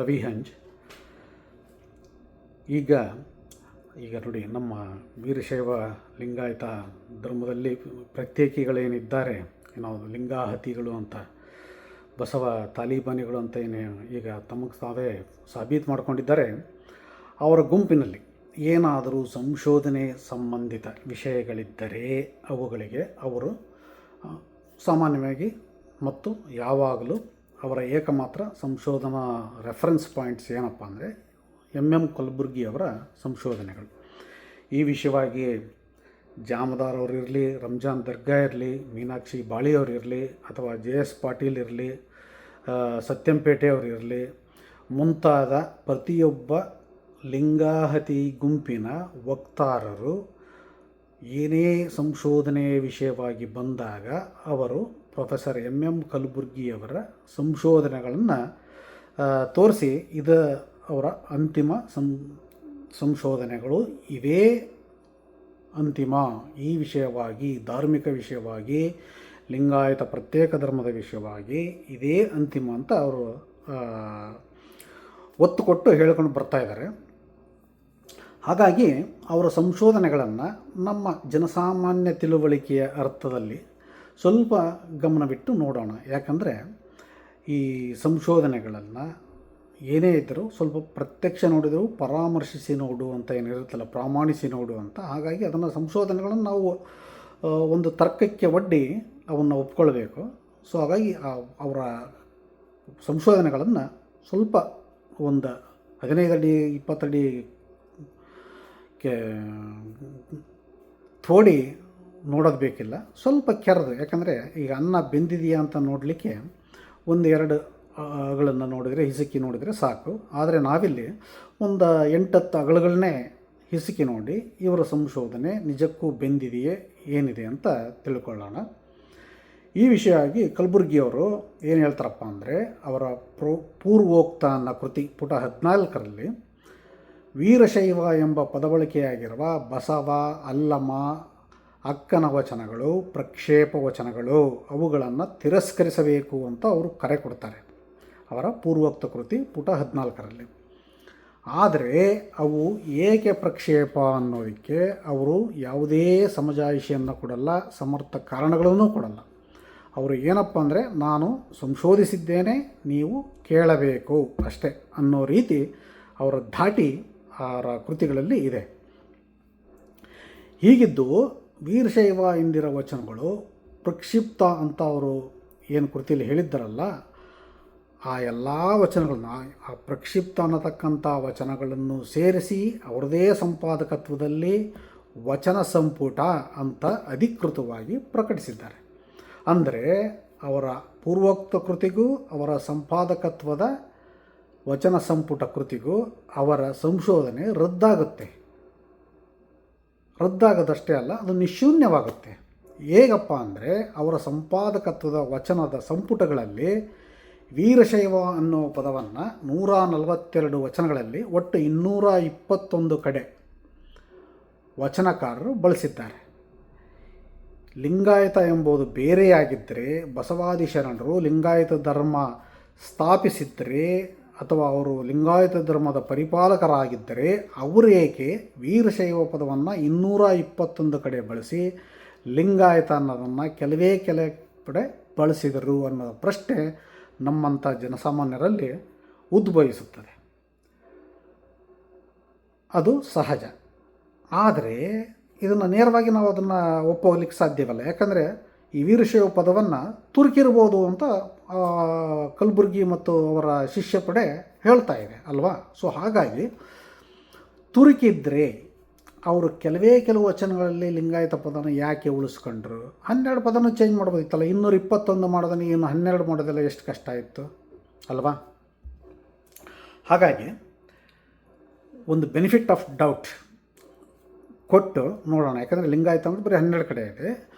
ರವಿಹಂಜ್. ಈಗ ನೋಡಿ, ನಮ್ಮ ವೀರಶೈವ ಲಿಂಗಾಯತ ಧರ್ಮದಲ್ಲಿ ಪ್ರತ್ಯೇಕಿಗಳೇನಿದ್ದಾರೆ, ಏನೋ ಲಿಂಗಾಹತಿಗಳು ಅಂತ, ಬಸವ ತಾಲಿಬಾನಿಗಳು ಅಂತ ಏನು ಈಗ ತಮಗೆ ತಾವೇ ಸಾಬೀತು ಮಾಡಿಕೊಂಡಿದ್ದಾರೆ, ಅವರ ಗುಂಪಿನಲ್ಲಿ ಏನಾದರೂ ಸಂಶೋಧನೆ ಸಂಬಂಧಿತ ವಿಷಯಗಳಿದ್ದರೆ ಅವುಗಳಿಗೆ ಅವರು ಸಾಮಾನ್ಯವಾಗಿ ಮತ್ತು ಯಾವಾಗಲೂ ಅವರ ಏಕಮಾತ್ರ ಸಂಶೋಧನಾ ರೆಫರೆನ್ಸ್ ಪಾಯಿಂಟ್ಸ್ ಏನಪ್ಪ ಅಂದರೆ ಎಂ ಕಲಬುರ್ಗಿಯವರ ಸಂಶೋಧನೆಗಳು. ಈ ವಿಷಯವಾಗಿ ಜಾಮದಾರ್ ಅವರು ಇರಲಿ, ರಂಜಾನ್ ದರ್ಗಾ ಇರಲಿ, ಮೀನಾಕ್ಷಿ ಬಾಳಿಯವರು ಇರಲಿ, ಅಥವಾ JS ಪಾಟೀಲ್ ಇರಲಿ, ಸತ್ಯಂಪೇಟೆಯವರು ಇರಲಿ, ಮುಂತಾದ ಪ್ರತಿಯೊಬ್ಬ ಲಿಂಗಾಹತಿ ಗುಂಪಿನ ವಕ್ತಾರರು ಏನೇ ಸಂಶೋಧನೆ ವಿಷಯವಾಗಿ ಬಂದಾಗ ಅವರು ಪ್ರೊಫೆಸರ್ ಎಂ ಕಲಬುರ್ಗಿಯವರ ಸಂಶೋಧನೆಗಳನ್ನು ತೋರಿಸಿ, ಇದು ಅವರ ಅಂತಿಮ ಸಂಶೋಧನೆಗಳು, ಇವೇ ಅಂತಿಮ, ಈ ವಿಷಯವಾಗಿ, ಧಾರ್ಮಿಕ ವಿಷಯವಾಗಿ, ಲಿಂಗಾಯತ ಪ್ರತ್ಯೇಕ ಧರ್ಮದ ವಿಷಯವಾಗಿ ಇದೇ ಅಂತಿಮ ಅಂತ ಅವರು ಒತ್ತು ಕೊಟ್ಟು ಹೇಳ್ಕೊಂಡು ಬರ್ತಾಯಿದ್ದಾರೆ. ಹಾಗಾಗಿ ಅವರ ಸಂಶೋಧನೆಗಳನ್ನು ನಮ್ಮ ಜನಸಾಮಾನ್ಯ ತಿಳುವಳಿಕೆಯ ಅರ್ಥದಲ್ಲಿ ಸ್ವಲ್ಪ ಗಮನವಿಟ್ಟು ನೋಡೋಣ. ಯಾಕಂದರೆ ಈ ಸಂಶೋಧನೆಗಳನ್ನು ಏನೇ ಇದ್ದರೂ ಸ್ವಲ್ಪ ಪ್ರತ್ಯಕ್ಷ ನೋಡಿದರೂ ಪರಾಮರ್ಶಿಸಿ ನೋಡು ಅಂತ ಏನಿರುತ್ತಲ್ಲ, ಪ್ರಾಮಾಣಿಸಿ ನೋಡು ಅಂತ. ಹಾಗಾಗಿ ಅದನ್ನು ಸಂಶೋಧನೆಗಳನ್ನು ನಾವು ಒಂದು ತರ್ಕಕ್ಕೆ ಒಡ್ಡಿ ಅವನ್ನು ಒಪ್ಕೊಳ್ಬೇಕು. ಸೊ ಹಾಗಾಗಿ ಅವರ ಸಂಶೋಧನೆಗಳನ್ನು ಸ್ವಲ್ಪ ಒಂದು 15 ಅಡಿ 20 ಅಡಿ ತೋಡಿ ನೋಡೋದು ಬೇಕಿಲ್ಲ, ಸ್ವಲ್ಪ ಕೆರೆದು. ಯಾಕಂದರೆ ಈಗ ಅನ್ನ ಬೆಂದಿದೆಯಾ ಅಂತ ನೋಡಲಿಕ್ಕೆ 1-2 ಅಗಳನ್ನು ನೋಡಿದರೆ, ಹಿಸುಕಿ ನೋಡಿದರೆ ಸಾಕು. ಆದರೆ ನಾವಿಲ್ಲಿ ಒಂದು 8-10 ಅಗಳನ್ನೇ ಹಿಸುಕಿ ನೋಡಿ ಇವರ ಸಂಶೋಧನೆ ನಿಜಕ್ಕೂ ಬೆಂದಿದೆಯೇ, ಏನಿದೆ ಅಂತ ತಿಳ್ಕೊಳ್ಳೋಣ. ಈ ವಿಷಯವಾಗಿ ಕಲಬುರ್ಗಿಯವರು ಏನು ಹೇಳ್ತಾರಪ್ಪ ಅಂದರೆ, ಅವರ ಪೂರ್ವೋಕ್ತ ಅನ್ನೋ ಕೃತಿ ಪುಟ 14ರಲ್ಲಿ ವೀರಶೈವ ಎಂಬ ಪದಬಳಕೆಯಾಗಿರುವ ಬಸವ, ಅಲ್ಲಮ, ಅಕ್ಕನ ವಚನಗಳು, ಪ್ರಕ್ಷೇಪ ವಚನಗಳು, ಅವುಗಳನ್ನು ತಿರಸ್ಕರಿಸಬೇಕು ಅಂತ ಅವರು ಕರೆ ಕೊಡ್ತಾರೆ ಅವರ ಪೂರ್ವೋಕ್ತ ಕೃತಿ ಪುಟ 14ರಲ್ಲಿ. ಆದರೆ ಅವು ಏಕೆ ಪ್ರಕ್ಷೇಪ ಅನ್ನೋದಕ್ಕೆ ಅವರು ಯಾವುದೇ ಸಮಜಾಯಿಷಿಯನ್ನು ಕೊಡಲ್ಲ, ಸಮರ್ಥ ಕಾರಣಗಳನ್ನು ಕೊಡಲ್ಲ. ಅವರು ಏನಪ್ಪ ಅಂದರೆ, ನಾನು ಸಂಶೋಧಿಸಿದ್ದೇನೆ, ನೀವು ಕೇಳಬೇಕು ಅಷ್ಟೇ ಅನ್ನೋ ರೀತಿ ಅವರ ಧಾಟಿ ಅವರ ಕೃತಿಗಳಲ್ಲಿ ಇದೆ. ಹೀಗಿದ್ದು ವೀರಶೈವ ಎಂದಿರೋ ವಚನಗಳು ಪ್ರಕ್ಷಿಪ್ತ ಅಂತ ಅವರು ಏನು ಕೃತಿಯಲ್ಲಿ ಹೇಳಿದ್ದಾರಲ್ಲ, ಆ ಎಲ್ಲ ವಚನಗಳನ್ನ, ಆ ಪ್ರಕ್ಷಿಪ್ತ ಅನ್ನತಕ್ಕಂಥ ವಚನಗಳನ್ನು ಸೇರಿಸಿ ಅವರದೇ ಸಂಪಾದಕತ್ವದಲ್ಲಿ ವಚನ ಸಂಪುಟ ಅಂತ ಅಧಿಕೃತವಾಗಿ ಪ್ರಕಟಿಸಿದ್ದಾರೆ. ಅಂದರೆ ಅವರ ಪೂರ್ವೋಕ್ತ ಕೃತಿಗೂ ಅವರ ಸಂಪಾದಕತ್ವದ ವಚನ ಸಂಪುಟ ಕೃತಿಗೂ ಅವರ ಸಂಶೋಧನೆ ರದ್ದಾಗದಷ್ಟೇ ಅಲ್ಲ, ಅದು ನಿಶೂನ್ಯವಾಗುತ್ತೆ. ಹೇಗಪ್ಪ ಅಂದರೆ, ಅವರ ಸಂಪಾದಕತ್ವದ ವಚನದ ಸಂಪುಟಗಳಲ್ಲಿ ವೀರಶೈವ ಅನ್ನೋ ಪದವನ್ನು 142 ವಚನಗಳಲ್ಲಿ ಒಟ್ಟು 221 ಕಡೆ ವಚನಕಾರರು ಬಳಸಿದ್ದಾರೆ. ಲಿಂಗಾಯತ ಎಂಬುದು ಬೇರೆಯಾಗಿದ್ದರೆ, ಬಸವಾದಿ ಶರಣರು ಲಿಂಗಾಯತ ಧರ್ಮ ಸ್ಥಾಪಿಸಿದ್ದರೆ ಅಥವಾ ಅವರು ಲಿಂಗಾಯತ ಧರ್ಮದ ಪರಿಪಾಲಕರಾಗಿದ್ದರೆ ಅವರು ಏಕೆ ವೀರಶೈವ ಪದವನ್ನು 221 ಕಡೆ ಬಳಸಿ ಲಿಂಗಾಯತ ಅನ್ನೋದನ್ನು ಕೆಲವೇ ಕಡೆ ಬಳಸಿದರು ಅನ್ನೋ ಪ್ರಶ್ನೆ ನಮ್ಮಂಥ ಜನಸಾಮಾನ್ಯರಲ್ಲಿ ಉದ್ಭವಿಸುತ್ತದೆ. ಅದು ಸಹಜ. ಆದರೆ ಇದನ್ನು ನೇರವಾಗಿ ನಾವು ಅದನ್ನು ಒಪ್ಪೋಗ್ಲಿಕ್ಕೆ ಸಾಧ್ಯವಲ್ಲ. ಯಾಕಂದರೆ ಈ ವೀರಶೈವ ಪದವನ್ನು ತುರುಕಿರ್ಬೋದು ಅಂತ ಕಲಬುರ್ಗಿ ಮತ್ತು ಅವರ ಶಿಷ್ಯ ಪಡೆ ಹೇಳ್ತಾ ಇದೆ ಅಲ್ವಾ. ಸೊ ಹಾಗಾಗಿ ತುರುಕಿದ್ರೆ ಅವರು ಕೆಲವು ವಚನಗಳಲ್ಲಿ ಲಿಂಗಾಯತ ಪದನ ಯಾಕೆ ಉಳಿಸ್ಕೊಂಡ್ರು? 12 ಪದನೂ ಚೇಂಜ್ ಮಾಡ್ಬೋದಿತ್ತಲ್ಲ. 221 ಮಾಡೋದನ್ನು ಇನ್ನು 12 ಮಾಡೋದೆಲ್ಲ ಎಷ್ಟು ಕಷ್ಟ ಇತ್ತು ಅಲ್ವಾ. ಹಾಗಾಗಿ ಒಂದು ಬೆನಿಫಿಟ್ ಆಫ್ ಡೌಟ್ ಕೊಟ್ಟು ನೋಡೋಣ. ಯಾಕಂದರೆ ಲಿಂಗಾಯತ ಅಂದರೆ ಬರೀ 12 ಕಡೆ ಇದೆ.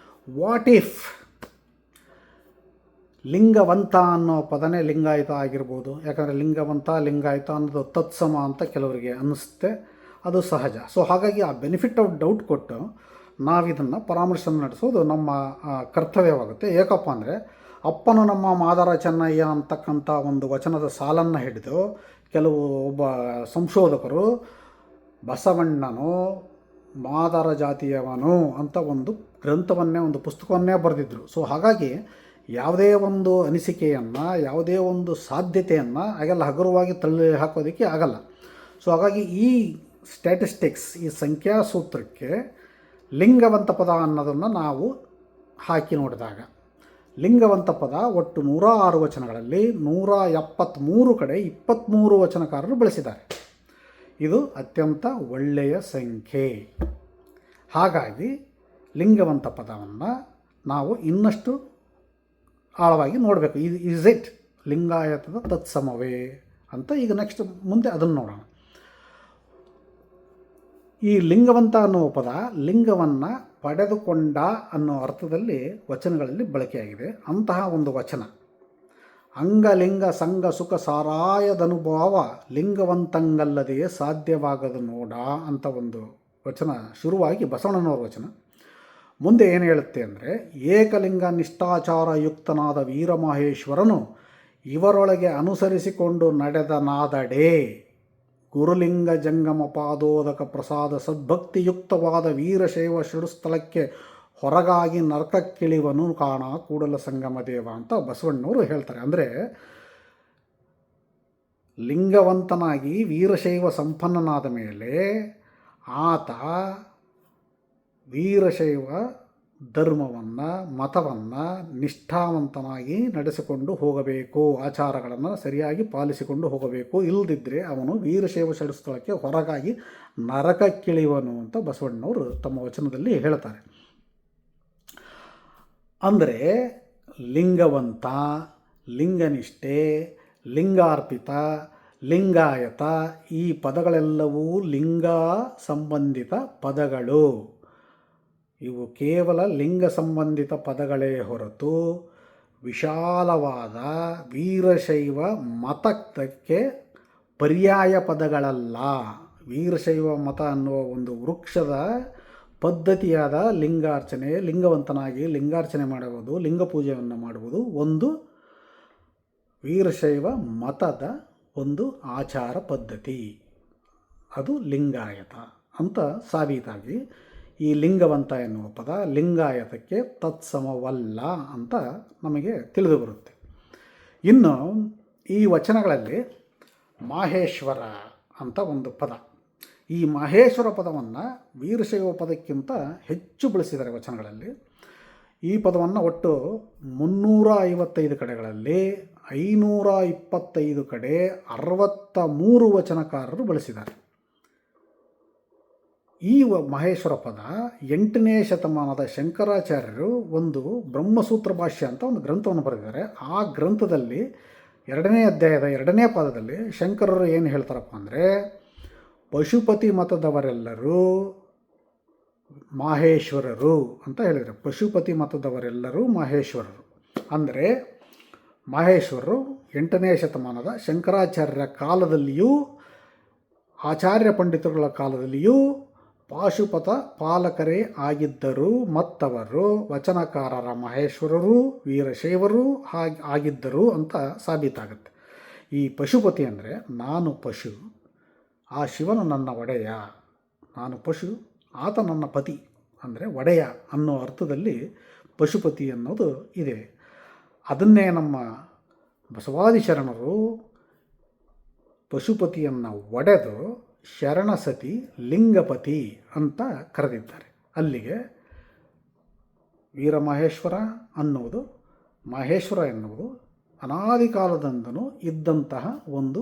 ವಾಟ್ ಇಫ್ ಲಿಂಗವಂತ ಅನ್ನೋ ಪದನೇ ಲಿಂಗಾಯತ ಆಗಿರ್ಬೋದು? ಯಾಕಂದರೆ ಲಿಂಗಾಯತ ಅನ್ನೋದು ತತ್ಸಮ ಅಂತ ಕೆಲವರಿಗೆ ಅನ್ನಿಸುತ್ತೆ, ಅದು ಸಹಜ. ಸೊ ಹಾಗಾಗಿ ಆ ಬೆನಿಫಿಟ್ ಆಫ್ ಡೌಟ್ ಕೊಟ್ಟು ನಾವಿದನ್ನು ಪರಾಮರ್ಶೆ ನಡೆಸೋದು ನಮ್ಮ ಕರ್ತವ್ಯವಾಗುತ್ತೆ. ಏಕಪ್ಪ ಅಂದರೆ, ಅಪ್ಪನು ನಮ್ಮ ಮಾದರ ಚೆನ್ನಯ್ಯ ಅಂತಕ್ಕಂಥ ಒಂದು ವಚನದ ಸಾಲನ್ನು ಹಿಡಿದು ಕೆಲವು ಒಬ್ಬ ಸಂಶೋಧಕರು ಬಸವಣ್ಣನು ಮಾದರ ಜಾತಿಯವನು ಅಂತ ಒಂದು ಗ್ರಂಥವನ್ನೇ, ಒಂದು ಪುಸ್ತಕವನ್ನೇ ಬರೆದಿದ್ದರು. ಸೊ ಹಾಗಾಗಿ ಯಾವುದೇ ಒಂದು ಅನಿಸಿಕೆಯನ್ನು, ಯಾವುದೇ ಒಂದು ಸಾಧ್ಯತೆಯನ್ನು ಹಾಗೆಲ್ಲ ಹಗುರವಾಗಿ ತಳ್ಳಿ ಹಾಕೋದಕ್ಕೆ ಆಗಲ್ಲ. ಸೊ ಹಾಗಾಗಿ ಈ ಸ್ಟ್ಯಾಟಿಸ್ಟಿಕ್ಸ್, ಈ ಸಂಖ್ಯಾಸೂತ್ರಕ್ಕೆ ಲಿಂಗವಂತ ಪದ ಅನ್ನೋದನ್ನು ನಾವು ಹಾಕಿ ನೋಡಿದಾಗ ಲಿಂಗವಂತ ಪದ ಒಟ್ಟು 106 ವಚನಗಳಲ್ಲಿ 173 ಕಡೆ 23 ವಚನಕಾರರು ಬಳಸಿದ್ದಾರೆ. ಇದು ಅತ್ಯಂತ ಒಳ್ಳೆಯ ಸಂಖ್ಯೆ. ಹಾಗಾಗಿ ಲಿಂಗವಂತ ಪದವನ್ನು ನಾವು ಇನ್ನಷ್ಟು ಆಳವಾಗಿ ನೋಡಬೇಕು. ಇಸ್ ಇಟ್ ಲಿಂಗಾಯತದ ತತ್ಸಮವೇ ಅಂತ ಈಗ ನೆಕ್ಸ್ಟ್ ಮುಂದೆ ಅದನ್ನು ನೋಡೋಣ. ಈ ಲಿಂಗವಂತ ಅನ್ನುವ ಪದ ಲಿಂಗವನ್ನು ಪಡೆದುಕೊಂಡ ಅನ್ನೋ ಅರ್ಥದಲ್ಲಿ ವಚನಗಳಲ್ಲಿ ಬಳಕೆಯಾಗಿದೆ. ಅಂತಹ ಒಂದು ವಚನ, ಅಂಗಲಿಂಗ ಸಂಗ ಸುಖ ಸಾರಾಯದನುಭವ ಲಿಂಗವಂತಂಗಲ್ಲದೆಯೇ ಸಾಧ್ಯವಾಗದು ನೋಡ ಅಂತ ಒಂದು ವಚನ ಶುರುವಾಗಿ ಬಸವಣ್ಣನವರ ವಚನ. ಮುಂದೆ ಏನು ಹೇಳುತ್ತೆ ಅಂದರೆ, ಏಕಲಿಂಗ ನಿಷ್ಠಾಚಾರಯುಕ್ತನಾದ ವೀರಮಹೇಶ್ವರನು ಇವರೊಳಗೆ ಅನುಸರಿಸಿಕೊಂಡು ನಡೆದ ನಾದಡೆ ಗುರುಲಿಂಗ ಜಂಗಮ ಪಾದೋದಕ ಪ್ರಸಾದ ಸದ್ಭಕ್ತಿಯುಕ್ತವಾದ ವೀರಶೈವ ಷಡುಸ್ಥಳಕ್ಕೆ ಹೊರಗಾಗಿ ನರಕಕ್ಕಿಳಿವನು ಕಾಣ ಕೂಡಲ ಸಂಗಮ ದೇವ ಅಂತ ಬಸವಣ್ಣವರು ಹೇಳ್ತಾರೆ. ಅಂದರೆ ಲಿಂಗವಂತನಾಗಿ ವೀರಶೈವ ಸಂಪನ್ನನಾದ ಮೇಲೆ ಆತ ವೀರಶೈವ ಧರ್ಮವನ್ನು, ಮತವನ್ನು ನಿಷ್ಠಾವಂತನಾಗಿ ನಡೆಸಿಕೊಂಡು ಹೋಗಬೇಕು, ಆಚಾರಗಳನ್ನು ಸರಿಯಾಗಿ ಪಾಲಿಸಿಕೊಂಡು ಹೋಗಬೇಕು. ಇಲ್ಲದಿದ್ದರೆ ಅವನು ವೀರಶೈವ ಷಡುಸ್ಥಳಕ್ಕೆ ಹೊರಗಾಗಿ ನರಕಕ್ಕಿಳಿಯುವನು ಅಂತ ಬಸವಣ್ಣವರು ತಮ್ಮ ವಚನದಲ್ಲಿ ಹೇಳ್ತಾರೆ. ಅಂದರೆ ಲಿಂಗವಂತ, ಲಿಂಗನಿಷ್ಠೆ, ಲಿಂಗಾರ್ಪಿತ, ಲಿಂಗಾಯತ ಈ ಪದಗಳೆಲ್ಲವೂ ಲಿಂಗ ಸಂಬಂಧಿತ ಪದಗಳು. ಇವು ಕೇವಲ ಲಿಂಗ ಸಂಬಂಧಿತ ಪದಗಳೇ ಹೊರತು ವಿಶಾಲವಾದ ವೀರಶೈವ ಮತಕ್ಕೆ ಪರ್ಯಾಯ ಪದಗಳಲ್ಲ. ವೀರಶೈವ ಮತ ಅನ್ನುವ ಒಂದು ವೃಕ್ಷದ ಪದ್ಧತಿಯಾದ ಲಿಂಗಾರ್ಚನೆ, ಲಿಂಗವಂತನಾಗಿ ಲಿಂಗಾರ್ಚನೆ ಮಾಡುವುದು, ಲಿಂಗ ಪೂಜೆಯನ್ನು ಮಾಡುವುದು ಒಂದು ವೀರಶೈವ ಮತದ ಒಂದು ಆಚಾರ ಪದ್ಧತಿ. ಅದು ಲಿಂಗಾಯತ ಅಂತ ಸಾಬೀತಾಗಿ ಈ ಲಿಂಗವಂತ ಎನ್ನುವ ಪದ ಲಿಂಗಾಯತಕ್ಕೆ ತತ್ಸಮವಲ್ಲ ಅಂತ ನಮಗೆ ತಿಳಿದು ಬರುತ್ತೆ. ಇನ್ನು ಈ ವಚನಗಳಲ್ಲಿ ಮಾಹೇಶ್ವರ ಅಂತ ಒಂದು ಪದ, ಈ ಮಹೇಶ್ವರ ಪದವನ್ನು ವೀರಶೈವ ಪದಕ್ಕಿಂತ ಹೆಚ್ಚು ಬಳಸಿದ್ದಾರೆ ವಚನಗಳಲ್ಲಿ. ಈ ಪದವನ್ನು ಒಟ್ಟು 355 ಕಡೆಗಳಲ್ಲಿ 525 ಕಡೆ 63 ವಚನಕಾರರು ಬಳಸಿದ್ದಾರೆ. ಈ ಮಹೇಶ್ವರ ಪದ 8ನೇ ಶತಮಾನದ ಶಂಕರಾಚಾರ್ಯರು ಒಂದು ಬ್ರಹ್ಮಸೂತ್ರ ಭಾಷ್ಯ ಅಂತ ಒಂದು ಗ್ರಂಥವನ್ನು ಬರೆದಿದ್ದಾರೆ. ಆ ಗ್ರಂಥದಲ್ಲಿ 2ನೇ ಅಧ್ಯಾಯದ 2ನೇ ಪಾದದಲ್ಲಿ ಶಂಕರರು ಏನು ಹೇಳ್ತಾರಪ್ಪ ಅಂದರೆ, ಪಶುಪತಿ ಮತದವರೆಲ್ಲರೂ ಮಾಹೇಶ್ವರರು ಅಂತ ಹೇಳಿದರು. ಪಶುಪತಿ ಮತದವರೆಲ್ಲರೂ ಮಾಹೇಶ್ವರರು ಅಂದರೆ ಮಾಹೇಶ್ವರರು 8ನೇ ಶತಮಾನದ ಶಂಕರಾಚಾರ್ಯರ ಕಾಲದಲ್ಲಿಯೂ ಆಚಾರ್ಯ ಪಂಡಿತರುಗಳ ಕಾಲದಲ್ಲಿಯೂ ಪಾಶುಪತ ಪಾಲಕರೇ ಆಗಿದ್ದರು. ಮತ್ತವರು ವಚನಕಾರರ ಮಹೇಶ್ವರರು, ವೀರಶೈವರು ಆಗಿದ್ದರು ಅಂತ ಸಾಬೀತಾಗುತ್ತೆ. ಈ ಪಶುಪತಿ ಅಂದರೆ ನಾನು ಪಶು, ಆ ಶಿವನು ನನ್ನ ಒಡೆಯ, ನಾನು ಪಶು, ಆತ ನನ್ನ ಪತಿ ಅಂದರೆ ಒಡೆಯ ಅನ್ನೋ ಅರ್ಥದಲ್ಲಿ ಪಶುಪತಿ ಅನ್ನೋದು ಇದೆ. ಅದನ್ನೇ ನಮ್ಮ ಬಸವಾದಿ ಶರಣರು ಪಶುಪತಿಯನ್ನು ಒಡೆದು ಶರಣಸತಿ ಲಿಂಗಪತಿ ಅಂತ ಕರೆದಿದ್ದಾರೆ. ಅಲ್ಲಿಗೆ ವೀರಮಹೇಶ್ವರ ಅನ್ನುವುದು, ಮಹೇಶ್ವರ ಎನ್ನುವುದು ಅನಾದಿ ಕಾಲದಿಂದಲೂ ಇದ್ದಂತಹ ಒಂದು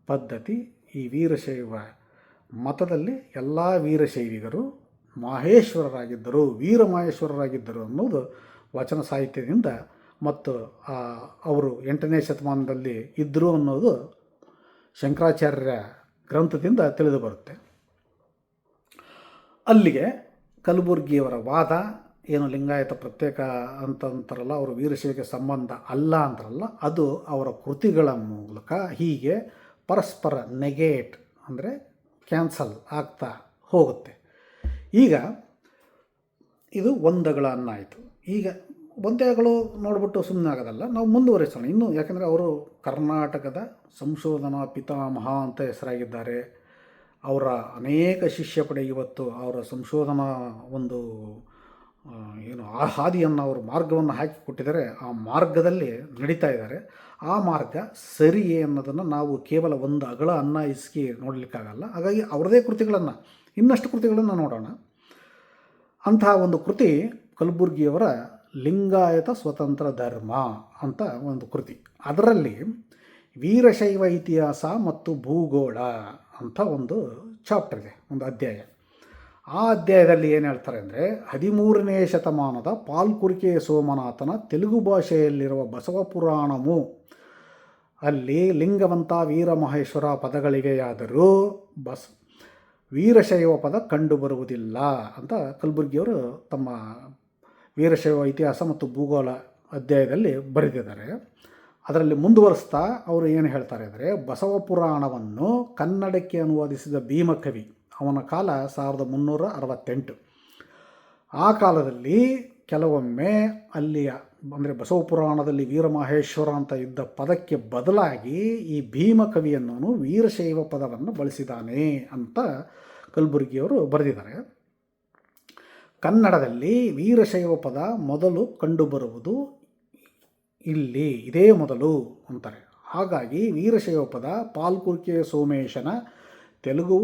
ಪದ್ಧತಿ. ಈ ವೀರಶೈವ ಮತದಲ್ಲಿ ಎಲ್ಲ ವೀರಶೈವಿಗರು ಮಹೇಶ್ವರರಾಗಿದ್ದರು, ವೀರಮಹೇಶ್ವರರಾಗಿದ್ದರು ಅನ್ನೋದು ವಚನ ಸಾಹಿತ್ಯದಿಂದ ಮತ್ತು ಅವರು 8ನೇ ಶತಮಾನದಲ್ಲಿ ಇದ್ದರು ಅನ್ನೋದು ಶಂಕರಾಚಾರ್ಯರ ಗ್ರಂಥದಿಂದ ತಿಳಿದು ಬರುತ್ತೆ. ಅಲ್ಲಿಗೆ ಕಲಬುರ್ಗಿಯವರ ವಾದ ಏನು ಲಿಂಗಾಯತ ಪ್ರತ್ಯೇಕ ಅಂತಾರಲ್ಲ, ಅವರು ವೀರಶೈವಕ್ಕೆ ಸಂಬಂಧ ಅಲ್ಲ ಅಂತಾರಲ್ಲ, ಅದು ಅವರ ಕೃತಿಗಳ ಮೂಲಕ ಹೀಗೆ ಪರಸ್ಪರ ನೆಗೇಟ್ ಅಂದರೆ ಕ್ಯಾನ್ಸಲ್ ಆಗ್ತಾ ಹೋಗುತ್ತೆ. ಈಗ ಇದು ಒಂದಗಳನ್ನಾಯಿತು. ಈಗ ಒಂದೇಗಳು ನೋಡ್ಬಿಟ್ಟು ಸುಮ್ಮನೆ ಆಗೋದಲ್ಲ, ನಾವು ಮುಂದುವರಿಸೋಣ ಇನ್ನೂ. ಯಾಕೆಂದರೆ ಅವರು ಕರ್ನಾಟಕದ ಸಂಶೋಧನಾ ಪಿತಾಮಹ ಅಂತ ಹೆಸರಾಗಿದ್ದಾರೆ. ಅವರ ಅನೇಕ ಶಿಷ್ಯ ಪಡೆ ಇವತ್ತು ಅವರ ಸಂಶೋಧನಾ ಒಂದು ಏನು ಆ ಹಾದಿಯನ್ನು ಅವರು ಮಾರ್ಗವನ್ನು ಹಾಕಿ ಕೊಟ್ಟಿದ್ದಾರೆ. ಆ ಮಾರ್ಗದಲ್ಲಿ ನಡೀತಾ ಇದ್ದಾರೆ. ಆ ಮಾರ್ಗ ಸರಿಯೇ ಅನ್ನೋದನ್ನು ನಾವು ಕೇವಲ ಒಂದು ಅಗಳ ಅನ್ನ ಇಸ್ಕಿ ನೋಡಲಿಕ್ಕಾಗಲ್ಲ. ಹಾಗಾಗಿ ಅವರದೇ ಕೃತಿಗಳನ್ನು, ಇನ್ನಷ್ಟು ಕೃತಿಗಳನ್ನು ನೋಡೋಣ. ಅಂತಹ ಒಂದು ಕೃತಿ ಕಲಬುರ್ಗಿಯವರ ಲಿಂಗಾಯತ ಸ್ವತಂತ್ರ ಧರ್ಮ ಅಂತ ಒಂದು ಕೃತಿ. ಅದರಲ್ಲಿ ವೀರಶೈವ ಇತಿಹಾಸ ಮತ್ತು ಭೂಗೋಳ ಅಂತ ಒಂದು ಚಾಪ್ಟರ್ ಇದೆ, ಒಂದು ಅಧ್ಯಾಯ. ಆ ಅಧ್ಯಾಯದಲ್ಲಿ ಏನು ಹೇಳ್ತಾರೆ ಅಂದರೆ, 13ನೇ ಶತಮಾನದ ಪಾಲ್ಕುರಿಕೆ ಸೋಮನಾಥನ ತೆಲುಗು ಭಾಷೆಯಲ್ಲಿರುವ ಬಸವ ಪುರಾಣವು ಅಲ್ಲಿ ಲಿಂಗವಂತ ವೀರಮಹೇಶ್ವರ ಪದಗಳಿವೆಯಾದರೂ ವೀರಶೈವ ಪದ ಕಂಡುಬರುವುದಿಲ್ಲ ಅಂತ ಕಲಬುರ್ಗಿಯವರು ತಮ್ಮ ವೀರಶೈವ ಇತಿಹಾಸ ಮತ್ತು ಭೂಗೋಳ ಅಧ್ಯಾಯದಲ್ಲಿ ಬರೆದಿದ್ದಾರೆ. ಅದರಲ್ಲಿ ಮುಂದುವರಿಸ್ತಾ ಅವರು ಏನು ಹೇಳ್ತಾರೆ ಅಂದರೆ, ಬಸವ ಪುರಾಣವನ್ನು ಕನ್ನಡಕ್ಕೆ ಅನುವಾದಿಸಿದ ಭೀಮಕವಿ, ಅವನ ಕಾಲ 1368. ಆ ಕಾಲದಲ್ಲಿ ಕೆಲವೊಮ್ಮೆ ಅಲ್ಲಿಯ ಅಂದರೆ ಬಸವ ಪುರಾಣದಲ್ಲಿ ವೀರಮಹೇಶ್ವರ ಅಂತ ಇದ್ದ ಪದಕ್ಕೆ ಬದಲಾಗಿ ಈ ಭೀಮಕವಿಯನ್ನು ವೀರಶೈವ ಪದವನ್ನು ಬಳಸಿದ್ದಾನೆ ಅಂತ ಕಲಬುರ್ಗಿಯವರು ಬರೆದಿದ್ದಾರೆ. ಕನ್ನಡದಲ್ಲಿ ವೀರಶೈವ ಪದ ಮೊದಲು ಕಂಡುಬರುವುದು ಇದೇ ಮೊದಲು ಅಂತಾರೆ. ಹಾಗಾಗಿ ವೀರಶೈವ ಪದ ಪಾಲ್ಕುರಿಕೆ ಸೋಮೇಶನ ತೆಲುಗು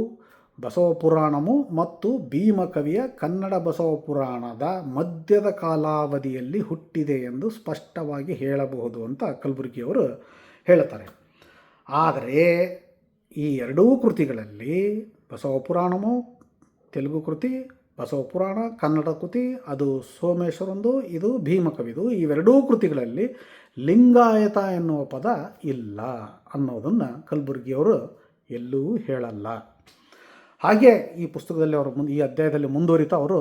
ಬಸವ ಪುರಾಣము ಮತ್ತು ಭೀಮಕವಿಯ ಕನ್ನಡ ಬಸವ ಪುರಾಣದ ಮಧ್ಯದ ಕಾಲಾವಧಿಯಲ್ಲಿ ಹುಟ್ಟಿದೆ ಎಂದು ಸ್ಪಷ್ಟವಾಗಿ ಹೇಳಬಹುದು ಅಂತ ಕಲಬುರ್ಗಿಯವರು ಹೇಳ್ತಾರೆ. ಆದರೆ ಈ ಎರಡೂ ಕೃತಿಗಳಲ್ಲಿ ಬಸವ ಪುರಾಣము ತೆಲುಗು ಕೃತಿ, ಬಸವ ಪುರಾಣ ಕನ್ನಡ ಕೃತಿ, ಅದು ಸೋಮೇಶ್ವರಂದು, ಇದು ಭೀಮಕವಿದು. ಇವೆರಡೂ ಕೃತಿಗಳಲ್ಲಿ ಲಿಂಗಾಯತ ಎನ್ನುವ ಪದ ಇಲ್ಲ ಅನ್ನೋದನ್ನು ಕಲಬುರ್ಗಿಯವರು ಎಲ್ಲೂ ಹೇಳಲ್ಲ. ಹಾಗೆ ಈ ಪುಸ್ತಕದಲ್ಲಿ ಅವರು ಈ ಅಧ್ಯಾಯದಲ್ಲಿ ಮುಂದುವರಿತಾ ಅವರು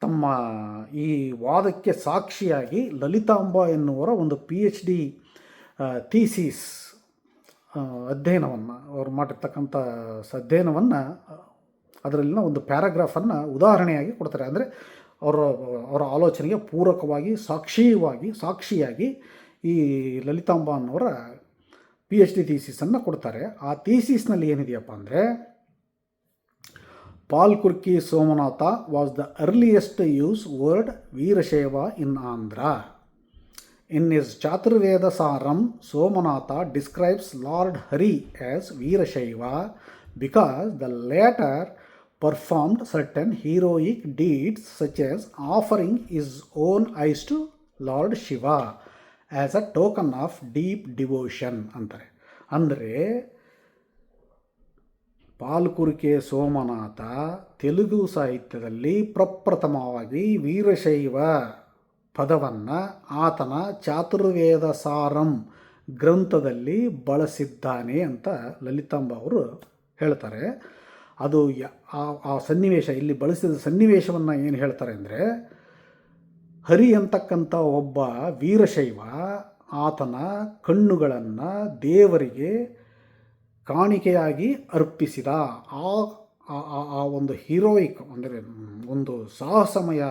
ತಮ್ಮ ಈ ವಾದಕ್ಕೆ ಸಾಕ್ಷಿಯಾಗಿ ಲಲಿತಾಂಬ ಎನ್ನುವರ ಒಂದು PhD ಥೀಸಿಸ್ ಅಧ್ಯಯನವನ್ನು ಅವರು ಮಾಡಿರ್ತಕ್ಕಂಥ ಅಧ್ಯಯನವನ್ನು ಅದರಲ್ಲಿನ ಒಂದು ಪ್ಯಾರಾಗ್ರಾಫನ್ನು ಉದಾಹರಣೆಯಾಗಿ ಕೊಡ್ತಾರೆ. ಅಂದರೆ ಅವರ ಆಲೋಚನೆಗೆ ಪೂರಕವಾಗಿ ಸಾಕ್ಷಿಯಾಗಿ ಈ ಲಲಿತಾಂಬ ಅನ್ನೋರ PhD ಥೀಸಿಸನ್ನು ಕೊಡ್ತಾರೆ. ಆ ಥೀಸಿಸ್ನಲ್ಲಿ ಏನಿದೆಯಪ್ಪ ಅಂದರೆ, Palkurki Somanatha was the earliest use word Veerashaiva in Andhra. In his Chaturveda Saram, Somanatha describes Lord Hari as Veerashaiva because the latter performed certain heroic deeds such as offering his own eyes to Lord Shiva as a token of deep devotion ಅಂತಾರೆ. ಅಂದರೆ ಪಾಲ್ಕುರಿಕೆ ಸೋಮನಾಥ ತೆಲುಗು ಸಾಹಿತ್ಯದಲ್ಲಿ ಪ್ರಪ್ರಥಮವಾಗಿ ವೀರಶೈವ ಪದವನ್ನು ಆತನ ಚಾತುರ್ವೇದ ಸಾರಂ ಗ್ರಂಥದಲ್ಲಿ ಬಳಸಿದ್ದಾನೆ ಅಂತ ಲಲಿತಾಂಬ ಅವರು ಹೇಳ್ತಾರೆ. ಅದು ಆ ಸನ್ನಿವೇಶ, ಇಲ್ಲಿ ಬಳಸಿದ ಸನ್ನಿವೇಶವನ್ನು ಏನು ಹೇಳ್ತಾರೆ ಅಂದರೆ, ಹರಿ ಅಂತಕ್ಕಂಥ ಒಬ್ಬ ವೀರಶೈವ ಆತನ ಕಣ್ಣುಗಳನ್ನು ದೇವರಿಗೆ ಕಾಣಿಕೆಯಾಗಿ ಅರ್ಪಿಸಿದ. ಆ ಒಂದು ಹೀರೋಯಿಕ್ ಅಂದರೆ ಒಂದು ಸಾಹಸಮಯ,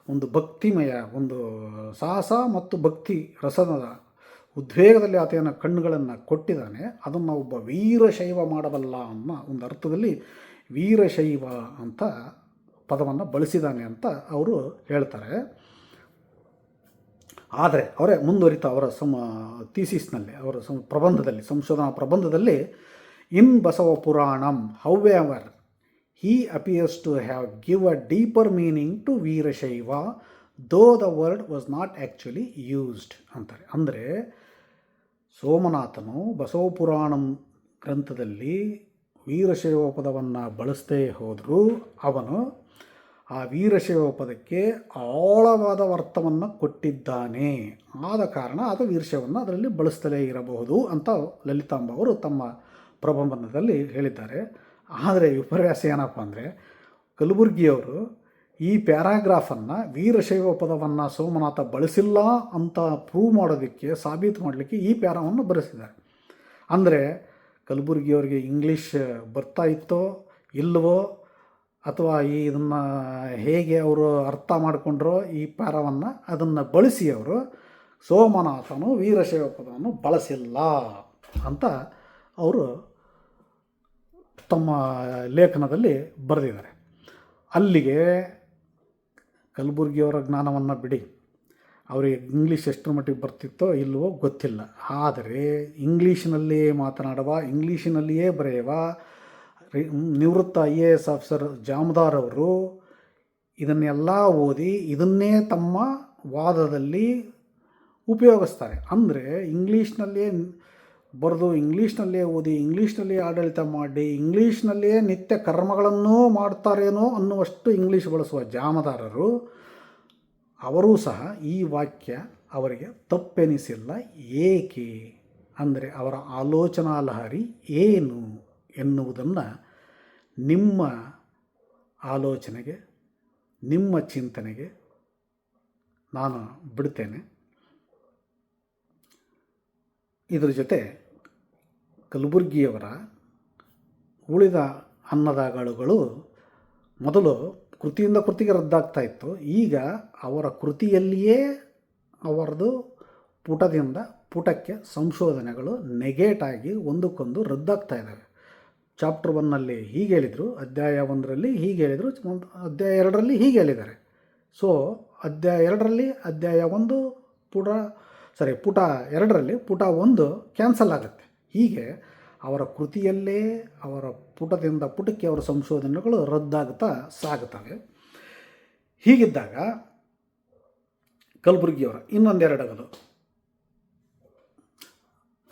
ಒಂದು ಭಕ್ತಿಮಯ, ಒಂದು ಸಾಹಸ ಮತ್ತು ಭಕ್ತಿ ರಸದ ಉದ್ವೇಗದಲ್ಲಿ ಆತನ ಕಣ್ಣುಗಳನ್ನು ಕೊಟ್ಟಿದ್ದಾನೆ. ಅದನ್ನು ಒಬ್ಬ ವೀರಶೈವ ಮಾಡಬಲ್ಲ ಅನ್ನೋ ಒಂದು ಅರ್ಥದಲ್ಲಿ ವೀರಶೈವ ಅಂತ ಪದವನ್ನು ಬಳಸಿದ್ದಾನೆ ಅಂತ ಅವರು ಹೇಳ್ತಾರೆ. ಆದರೆ ಅವರೇ ಮುಂದುವರಿತಾ ಅವರ ಥೀಸಿಸ್ನಲ್ಲಿ, ಅವರ ಪ್ರಬಂಧದಲ್ಲಿ, ಸಂಶೋಧನಾ ಪ್ರಬಂಧದಲ್ಲಿ, in Basava Puranam however he appears to have given a deeper meaning to Veerashaiva though the word was not actually used ಅಂತಾರೆ. ಅಂದರೆ ಸೋಮನಾಥನು ಬಸವ ಪುರಾಣಂ ಗ್ರಂಥದಲ್ಲಿ ವೀರಶೈವ ಪದವನ್ನು ಬಳಸದೇ ಹೋದರೂ ಅವನು ಆ ವೀರಶೈವ ಪದಕ್ಕೆ ಆಳವಾದ ಅರ್ಥವನ್ನು ಕೊಟ್ಟಿದ್ದಾನೆ. ಆದ ಕಾರಣ ಅದು ವೀರಶೈವವನ್ನು ಅದರಲ್ಲಿ ಬಳಸ್ತಲೇ ಇರಬಹುದು ಅಂತ ಲಲಿತಾಂಬ ಅವರು ತಮ್ಮ ಪ್ರಬಂಧದಲ್ಲಿ ಹೇಳಿದ್ದಾರೆ. ಆದರೆ ವಿಪರ್ಯಾಸ ಏನಪ್ಪ ಅಂದರೆ, ಕಲಬುರ್ಗಿಯವರು ಈ ಪ್ಯಾರಾಗ್ರಾಫನ್ನು ವೀರಶೈವ ಪದವನ್ನು ಸೋಮನಾಥ ಬಳಸಿಲ್ಲ ಅಂತ ಪ್ರೂವ್ ಮಾಡೋದಕ್ಕೆ, ಸಾಬೀತು ಮಾಡಲಿಕ್ಕೆ ಈ ಪ್ಯಾರಾವನ್ನು ಬರೆಸಿದ್ದಾರೆ. ಅಂದರೆ ಕಲಬುರ್ಗಿಯವರಿಗೆ ಇಂಗ್ಲೀಷ್ ಬರ್ತಾ ಇತ್ತೋ ಇಲ್ಲವೋ ಅಥವಾ ಇದನ್ನು ಹೇಗೆ ಅವರು ಅರ್ಥ ಮಾಡಿಕೊಂಡ್ರೋ ಈ ಪ್ಯಾರವನ್ನು ಅದನ್ನು ಬಳಸಿ ಅವರು ಸೋಮನಾಥನು ವೀರಶೈವ ಪದವನ್ನು ಬಳಸಿಲ್ಲ ಅಂತ ಅವರು ತಮ್ಮ ಲೇಖನದಲ್ಲಿ ಬರೆದಿದ್ದಾರೆ. ಅಲ್ಲಿಗೆ ಕಲಬುರ್ಗಿಯವರ ಜ್ಞಾನವನ್ನು ಬಿಡಿ, ಅವರಿಗೆ ಇಂಗ್ಲೀಷ್ ಎಷ್ಟರ ಮಟ್ಟಿಗೆ ಬರ್ತಿತ್ತೋ ಇಲ್ಲವೋ ಗೊತ್ತಿಲ್ಲ. ಆದರೆ ಇಂಗ್ಲೀಷಿನಲ್ಲಿಯೇ ಮಾತನಾಡುವ, ಇಂಗ್ಲೀಷಿನಲ್ಲಿಯೇ ಬರೆಯುವ ನಿವೃತ್ತ IAS ಆಫೀಸರ್ ಜಾಮದಾರ್ ಅವರು ಇದನ್ನೆಲ್ಲ ಓದಿ ಇದನ್ನೇ ತಮ್ಮ ವಾದದಲ್ಲಿ ಉಪಯೋಗಿಸ್ತಾರೆ. ಅಂದರೆ ಇಂಗ್ಲೀಷ್ನಲ್ಲಿಯೇ ಬರೆದು, ಇಂಗ್ಲೀಷ್ನಲ್ಲೇ ಓದಿ, ಇಂಗ್ಲೀಷ್ನಲ್ಲಿಯೇ ಆಡಳಿತ ಮಾಡಿ, ಇಂಗ್ಲೀಷ್ನಲ್ಲಿಯೇ ನಿತ್ಯ ಕರ್ಮಗಳನ್ನೂ ಮಾಡ್ತಾರೇನೋ ಅನ್ನುವಷ್ಟು ಇಂಗ್ಲೀಷ್ ಬಳಸುವ ಜಾಮದಾರರು ಅವರೂ ಸಹ ಈ ವಾಕ್ಯ ಅವರಿಗೆ ತಪ್ಪೆನಿಸಿಲ್ಲ. ಏಕೆ ಅಂದರೆ ಅವರ ಆಲೋಚನಾ ಲಹರಿ ಏನು ಎನ್ನುವುದನ್ನು ನಿಮ್ಮ ಆಲೋಚನೆಗೆ, ನಿಮ್ಮ ಚಿಂತನೆಗೆ ನಾನು ಬಿಡ್ತೇನೆ. ಇದರ ಜೊತೆ ಕಲಬುರ್ಗಿಯವರ ಉಳಿದ ಅನ್ನದಾಗಳುಗಳು ಮೊದಲು ಕೃತಿಯಿಂದ ಕೃತಿಗೆ ರದ್ದಾಗ್ತಾ ಇತ್ತು. ಈಗ ಅವರ ಕೃತಿಯಲ್ಲಿಯೇ ಅವರದು ಪುಟದಿಂದ ಪುಟಕ್ಕೆ ಸಂಶೋಧನೆಗಳು ನೆಗೆಟ್ ಆಗಿ ಒಂದಕ್ಕೊಂದು ರದ್ದಾಗ್ತಾ ಇದ್ದಾವೆ. ಚಾಪ್ಟರ್ 1ನಲ್ಲಿ ಹೀಗೆ ಹೇಳಿದರು, ಅಧ್ಯಾಯ 1ರಲ್ಲಿ ಹೀಗೆ ಹೇಳಿದರು, ಅಧ್ಯಾಯ 2ರಲ್ಲಿ ಹೀಗೆ ಹೇಳಿದ್ದಾರೆ. ಸೊ ಅಧ್ಯಾಯ 2ರಲ್ಲಿ ಅಧ್ಯಾಯ 1 ಪುಟ 2ರಲ್ಲಿ ಪುಟ 1 ಕ್ಯಾನ್ಸಲ್ ಆಗುತ್ತೆ. ಹೀಗೆ ಅವರ ಕೃತಿಯಲ್ಲೇ ಅವರ ಪುಟದಿಂದ ಪುಟಕ್ಕೆ ಅವರ ಸಂಶೋಧನೆಗಳು ರದ್ದಾಗುತ್ತಾ ಸಾಗುತ್ತವೆ. ಹೀಗಿದ್ದಾಗ ಕಲಬುರ್ಗಿಯವರ ಇನ್ನೊಂದೆರಡು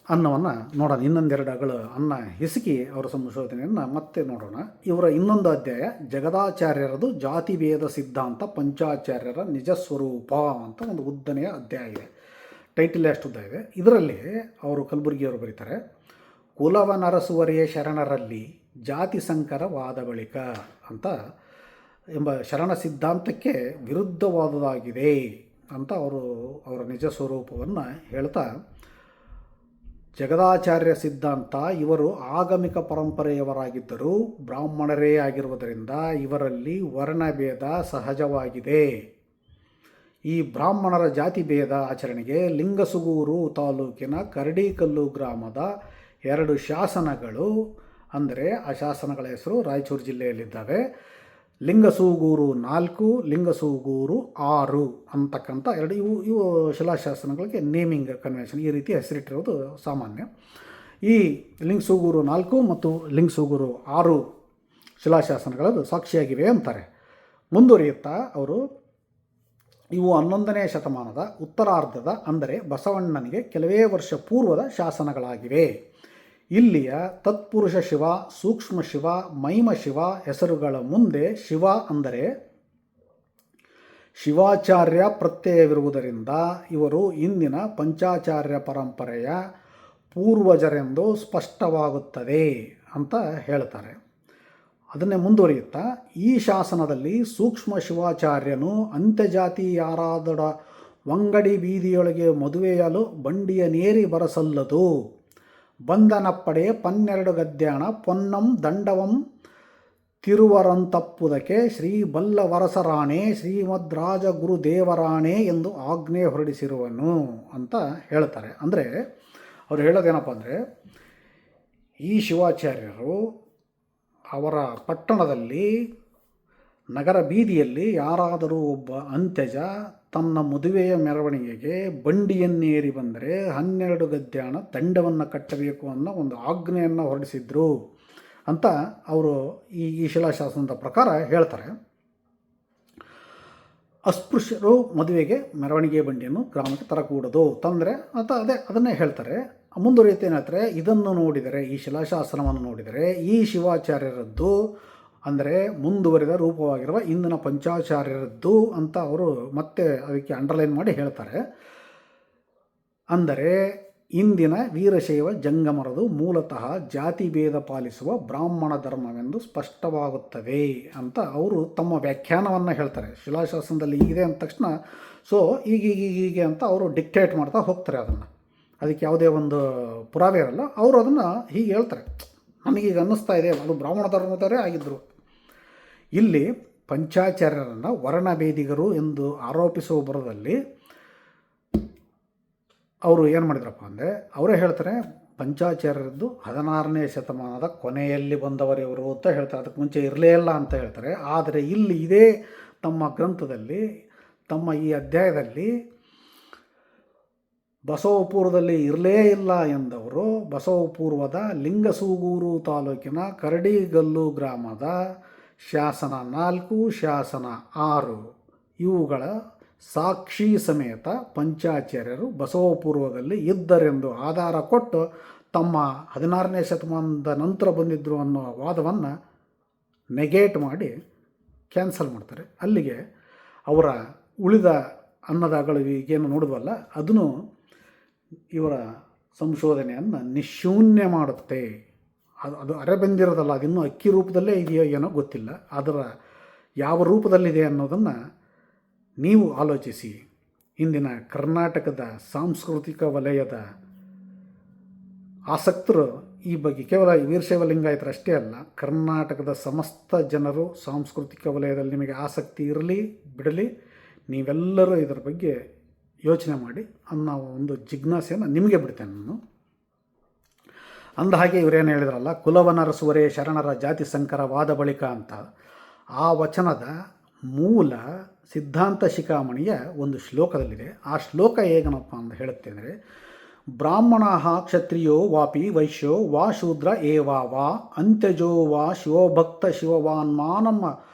ಅನ್ನವನ್ನು ನೋಡೋಣ. ಇನ್ನೊಂದೆರಡು ಅನ್ನ ಹಿಸುಕಿ ಅವರ ಸಂಶೋಧನೆಯನ್ನು ಮತ್ತೆ ನೋಡೋಣ. ಇವರ ಇನ್ನೊಂದು ಅಧ್ಯಾಯ ಜಗದಾಚಾರ್ಯರದು ಜಾತಿಭೇದ ಸಿದ್ಧಾಂತ ಪಂಚಾಚಾರ್ಯರ ನಿಜ ಸ್ವರೂಪ ಅಂತ ಒಂದು ಉದ್ದನೆಯ ಅಧ್ಯಾಯ ಇದೆ. ಟೈಟಲ್ ಎಷ್ಟು ಉದ್ದ ಇದೆ. ಇದರಲ್ಲಿ ಅವರು ಕಲಬುರ್ಗಿಯವರು ಬರೀತಾರೆ, ಕುಲವ ನರಸುವರೇ ಶರಣರಲ್ಲಿ ಜಾತಿ ಸಂಕರ ವಾದ ಬಳಿಕ ಅಂತ ಎಂಬ ಶರಣ ಸಿದ್ಧಾಂತಕ್ಕೆ ವಿರುದ್ಧವಾದುದಾಗಿದೆ ಅಂತ ಅವರ ನಿಜ ಸ್ವರೂಪವನ್ನು ಹೇಳ್ತಾ, ಜಗದಾಚಾರ್ಯ ಸಿದ್ಧಾಂತ ಇವರು ಆಗಮಿಕ ಪರಂಪರೆಯವರಾಗಿದ್ದರೂ ಬ್ರಾಹ್ಮಣರೇ ಆಗಿರುವುದರಿಂದ ಇವರಲ್ಲಿ ವರ್ಣಭೇದ ಸಹಜವಾಗಿದೆ. ಈ ಬ್ರಾಹ್ಮಣರ ಜಾತಿ ಭೇದ ಆಚರಣೆಗೆ ಲಿಂಗಸುಗೂರು ತಾಲೂಕಿನ ಕರಡಿಕಲ್ಲು ಗ್ರಾಮದ 2 ಶಾಸನಗಳು, ಅಂದರೆ ಆ ಶಾಸನಗಳ ಹೆಸರು ರಾಯಚೂರು ಜಿಲ್ಲೆಯಲ್ಲಿದ್ದಾವೆ. ಲಿಂಗಸೂಗೂರು 4, ಲಿಂಗಸೂಗೂರು 6 ಅಂತಕ್ಕಂಥ 2 ಇವು ಶಿಲಾಶಾಸನಗಳಿಗೆ ನೇಮಿಂಗ್ ಕನ್ವೆನ್ಷನ್ ಈ ರೀತಿ ಹೆಸರಿಟ್ಟಿರೋದು ಸಾಮಾನ್ಯ. ಈ ಲಿಂಗಸೂಗೂರು 4 ಮತ್ತು ಲಿಂಗಸೂಗೂರು 6 ಶಿಲಾಶಾಸನಗಳು ಸಾಕ್ಷಿಯಾಗಿವೆ ಅಂತಾರೆ. ಮುಂದುವರಿಯುತ್ತಾ ಅವರು, ಇವು 11ನೇ ಶತಮಾನದ ಉತ್ತರಾರ್ಧದ, ಅಂದರೆ ಬಸವಣ್ಣನಿಗೆ ಕೆಲವೇ ವರ್ಷ ಪೂರ್ವದ ಶಾಸನಗಳಾಗಿವೆ. ಇಲ್ಲಿಯ ತತ್ಪುರುಷ ಶಿವ, ಸೂಕ್ಷ್ಮ ಶಿವ, ಮೈಮ ಶಿವ ಹೆಸರುಗಳ ಮುಂದೆ ಶಿವ ಅಂದರೆ ಶಿವಾಚಾರ್ಯ ಪ್ರತ್ಯಯವಿರುವುದರಿಂದ ಇವರು ಇಂದಿನ ಪಂಚಾಚಾರ್ಯ ಪರಂಪರೆಯ ಪೂರ್ವಜರೆಂದು ಸ್ಪಷ್ಟವಾಗುತ್ತದೆ ಅಂತ ಹೇಳ್ತಾರೆ. ಅದನ್ನೇ ಮುಂದುವರಿಯುತ್ತಾ, ಈ ಶಾಸನದಲ್ಲಿ ಸೂಕ್ಷ್ಮ ಶಿವಾಚಾರ್ಯನು ಅಂತ್ಯಜಾತಿಯಾರಾದಡ ವಂಗಡಿ ಬೀದಿಯೊಳಗೆ ಮದುವೆಯಲು ಬಂಡಿಯ ನೇರಿ ಬರಸಲ್ಲದು, ಬಂಧನಪ್ಪಡೆ 12 ಗದ್ಯಾಣ ಪೊನ್ನಂ ದಂಡವಂ ತಿರುವರಂತಪ್ಪುದಕ್ಕೆ ಶ್ರೀ ಬಲ್ಲವರಸರಾಣೆ ಶ್ರೀಮದ್ರಾಜ ಗುರುದೇವರಾಣೆ ಎಂದು ಆಜ್ಞೆ ಹೊರಡಿಸಿರುವನು ಅಂತ ಹೇಳ್ತಾರೆ. ಅಂದರೆ ಅವರು ಹೇಳೋದೇನಪ್ಪ ಅಂದರೆ, ಈ ಶಿವಾಚಾರ್ಯರು ಅವರ ಪಟ್ಟಣದಲ್ಲಿ ನಗರ ಬೀದಿಯಲ್ಲಿ ಯಾರಾದರೂ ಒಬ್ಬ ಅಂತ್ಯಜ ತನ್ನ ಮದುವೆಯ ಮೆರವಣಿಗೆಗೆ ಬಂಡಿಯನ್ನೇರಿ ಬಂದರೆ 12 ಗದ್ಯಾಣ ದಂಡವನ್ನು ಕಟ್ಟಬೇಕು ಅನ್ನೋ ಒಂದು ಆಜ್ಞೆಯನ್ನು ಹೊರಡಿಸಿದ್ರು ಅಂತ ಅವರು ಈ ಶಿಲಾಶಾಸನದ ಪ್ರಕಾರ ಹೇಳ್ತಾರೆ. ಅಸ್ಪೃಶ್ಯರು ಮದುವೆಗೆ ಮೆರವಣಿಗೆ ಬಂಡಿಯನ್ನು ಗ್ರಾಮಕ್ಕೆ ತರಕೂಡದು ತಂದರೆ ಅದನ್ನೇ ಹೇಳ್ತಾರೆ. ಮುಂದುವರಿಯುತ್ತೆ ಏನಾಗ್ತಾರೆ, ಇದನ್ನು ನೋಡಿದರೆ, ಈ ಶಿಲಾಶಾಸನವನ್ನು ನೋಡಿದರೆ ಈ ಶಿವಾಚಾರ್ಯರದ್ದು ಅಂದರೆ ಮುಂದುವರಿದ ರೂಪವಾಗಿರುವ ಇಂದಿನ ಪಂಚಾಚಾರ್ಯರದ್ದು ಅಂತ ಅವರು ಮತ್ತೆ ಅದಕ್ಕೆ ಅಂಡರ್ಲೈನ್ ಮಾಡಿ ಹೇಳ್ತಾರೆ. ಅಂದರೆ ಇಂದಿನ ವೀರಶೈವ ಜಂಗಮರದು ಮೂಲತಃ ಜಾತಿ ಭೇದ ಪಾಲಿಸುವ ಬ್ರಾಹ್ಮಣ ಧರ್ಮವೆಂದು ಸ್ಪಷ್ಟವಾಗುತ್ತದೆ ಅಂತ ಅವರು ತಮ್ಮ ವ್ಯಾಖ್ಯಾನವನ್ನು ಹೇಳ್ತಾರೆ. ಶಿಲಾಶಾಸನದಲ್ಲಿ ಹೀಗಿದೆ ಅಂದ ತಕ್ಷಣ ಸೊ ಹೀಗೆ ಅಂತ ಅವರು ಡಿಕ್ಟೇಟ್ ಮಾಡ್ತಾ ಹೋಗ್ತಾರೆ. ಅದಕ್ಕೆ ಯಾವುದೇ ಒಂದು ಪುರಾವೆ ಇರಲ್ಲ. ಅವರು ಅದನ್ನು ಹೀಗೆ ಹೇಳ್ತಾರೆ, ನನಗೀಗ ಅನ್ನಿಸ್ತಾ ಇದೆ ಅದು ಬ್ರಾಹ್ಮಣ ಧರ್ಮದವರೇ ಆಗಿದ್ದರು. ಇಲ್ಲಿ ಪಂಚಾಚಾರ್ಯರನ್ನು ವರ್ಣಭೇದಿಗರು ಎಂದು ಆರೋಪಿಸುವ ಬರದಲ್ಲಿ ಅವರು ಏನು ಮಾಡಿದ್ರಪ್ಪ ಅಂದರೆ, ಅವರೇ ಹೇಳ್ತಾರೆ ಪಂಚಾಚಾರ್ಯರದ್ದು 16ನೇ ಶತಮಾನದ ಕೊನೆಯಲ್ಲಿ ಬಂದವರಿವರು ಅಂತ ಹೇಳ್ತಾರೆ. ಅದಕ್ಕೆ ಮುಂಚೆ ಇರಲೇ ಇಲ್ಲ ಅಂತ ಹೇಳ್ತಾರೆ. ಆದರೆ ಇಲ್ಲಿ ಇದೇ ತಮ್ಮ ಗ್ರಂಥದಲ್ಲಿ, ತಮ್ಮ ಈ ಅಧ್ಯಾಯದಲ್ಲಿ ಬಸವಪೂರ್ವದಲ್ಲಿ ಇರಲೇ ಇಲ್ಲ ಎಂದವರು ಬಸವಪೂರ್ವದ ಲಿಂಗಸೂಗೂರು ತಾಲೂಕಿನ ಕರಡಿಗಲ್ಲು ಗ್ರಾಮದ ಶಾಸನ 4, ಶಾಸನ 6 ಇವುಗಳ ಸಾಕ್ಷಿ ಸಮೇತ ಪಂಚಾಚಾರ್ಯರು ಬಸವಪೂರ್ವದಲ್ಲಿ ಇದ್ದರೆಂದು ಆಧಾರ ಕೊಟ್ಟು ತಮ್ಮ 16ನೇ ಶತಮಾನದ ನಂತರ ಬಂದಿದ್ದರು ಅನ್ನೋ ವಾದವನ್ನು ನೆಗೇಟ್ ಮಾಡಿ ಕ್ಯಾನ್ಸಲ್ ಮಾಡ್ತಾರೆ. ಅಲ್ಲಿಗೆ ಅವರ ಉಳಿದ ಅನ್ನದಾಗಳು ಈಗೇನು ನೋಡಿದ್ವಲ್ಲ ಅದನ್ನು ಇವರ ಸಂಶೋಧನೆಯನ್ನು ನಿಶೂನ್ಯ ಮಾಡುತ್ತೆ. ಅದು ಅರೆ ಬಂದಿರೋದಲ್ಲ, ಅದಿನ್ನೂ ಅಕ್ಕಿ ರೂಪದಲ್ಲೇ ಇದೆಯೋ ಏನೋ ಗೊತ್ತಿಲ್ಲ. ಅದರ ಯಾವ ರೂಪದಲ್ಲಿದೆ ಅನ್ನೋದನ್ನು ನೀವು ಆಲೋಚಿಸಿ. ಇಂದಿನ ಕರ್ನಾಟಕದ ಸಾಂಸ್ಕೃತಿಕ ವಲಯದ ಆಸಕ್ತರು ಈ ಬಗ್ಗೆ, ಕೇವಲ ವೀರಶೈವ ಲಿಂಗಾಯತರಷ್ಟೇ ಅಲ್ಲ, ಕರ್ನಾಟಕದ ಸಮಸ್ತ ಜನರು ಸಾಂಸ್ಕೃತಿಕ ವಲಯದಲ್ಲಿ ನಿಮಗೆ ಆಸಕ್ತಿ ಇರಲಿ ಬಿಡಲಿ, ನೀವೆಲ್ಲರೂ ಇದರ ಬಗ್ಗೆ ಯೋಚನೆ ಮಾಡಿ ಅನ್ನೋ ಒಂದು ಜಿಜ್ಞಾಸೆಯನ್ನು ನಿಮಗೆ ಬಿಡ್ತೇನೆ ನಾನು. ಅಂದಹಾಗೆ ಇವರೇನು ಹೇಳಿದ್ರಲ್ಲ, ಕುಲವನರಸುವರೇ ಶರಣರ ಜಾತಿ ಸಂಕರವಾದ ಬಳಿಕ ಅಂತ, ಆ ವಚನದ ಮೂಲ ಸಿದ್ಧಾಂತ ಶಿಖಾಮಣಿಯ ಒಂದು ಶ್ಲೋಕದಲ್ಲಿದೆ. ಆ ಶ್ಲೋಕ ಹೇಗನಪ್ಪ ಅಂತ ಹೇಳುತ್ತೆ ಅಂದರೆ, ಬ್ರಾಹ್ಮಣ ಕ್ಷತ್ರಿಯೋ ವಾಪಿ ವೈಶ್ಯೋ ವಾ ಶೂದ್ರ ಏವಾ ವಾ ಅಂತ್ಯಜೋ ವಾ ಶಿವಭಕ್ತ ಶಿವವಾನ್ಮಾನಂ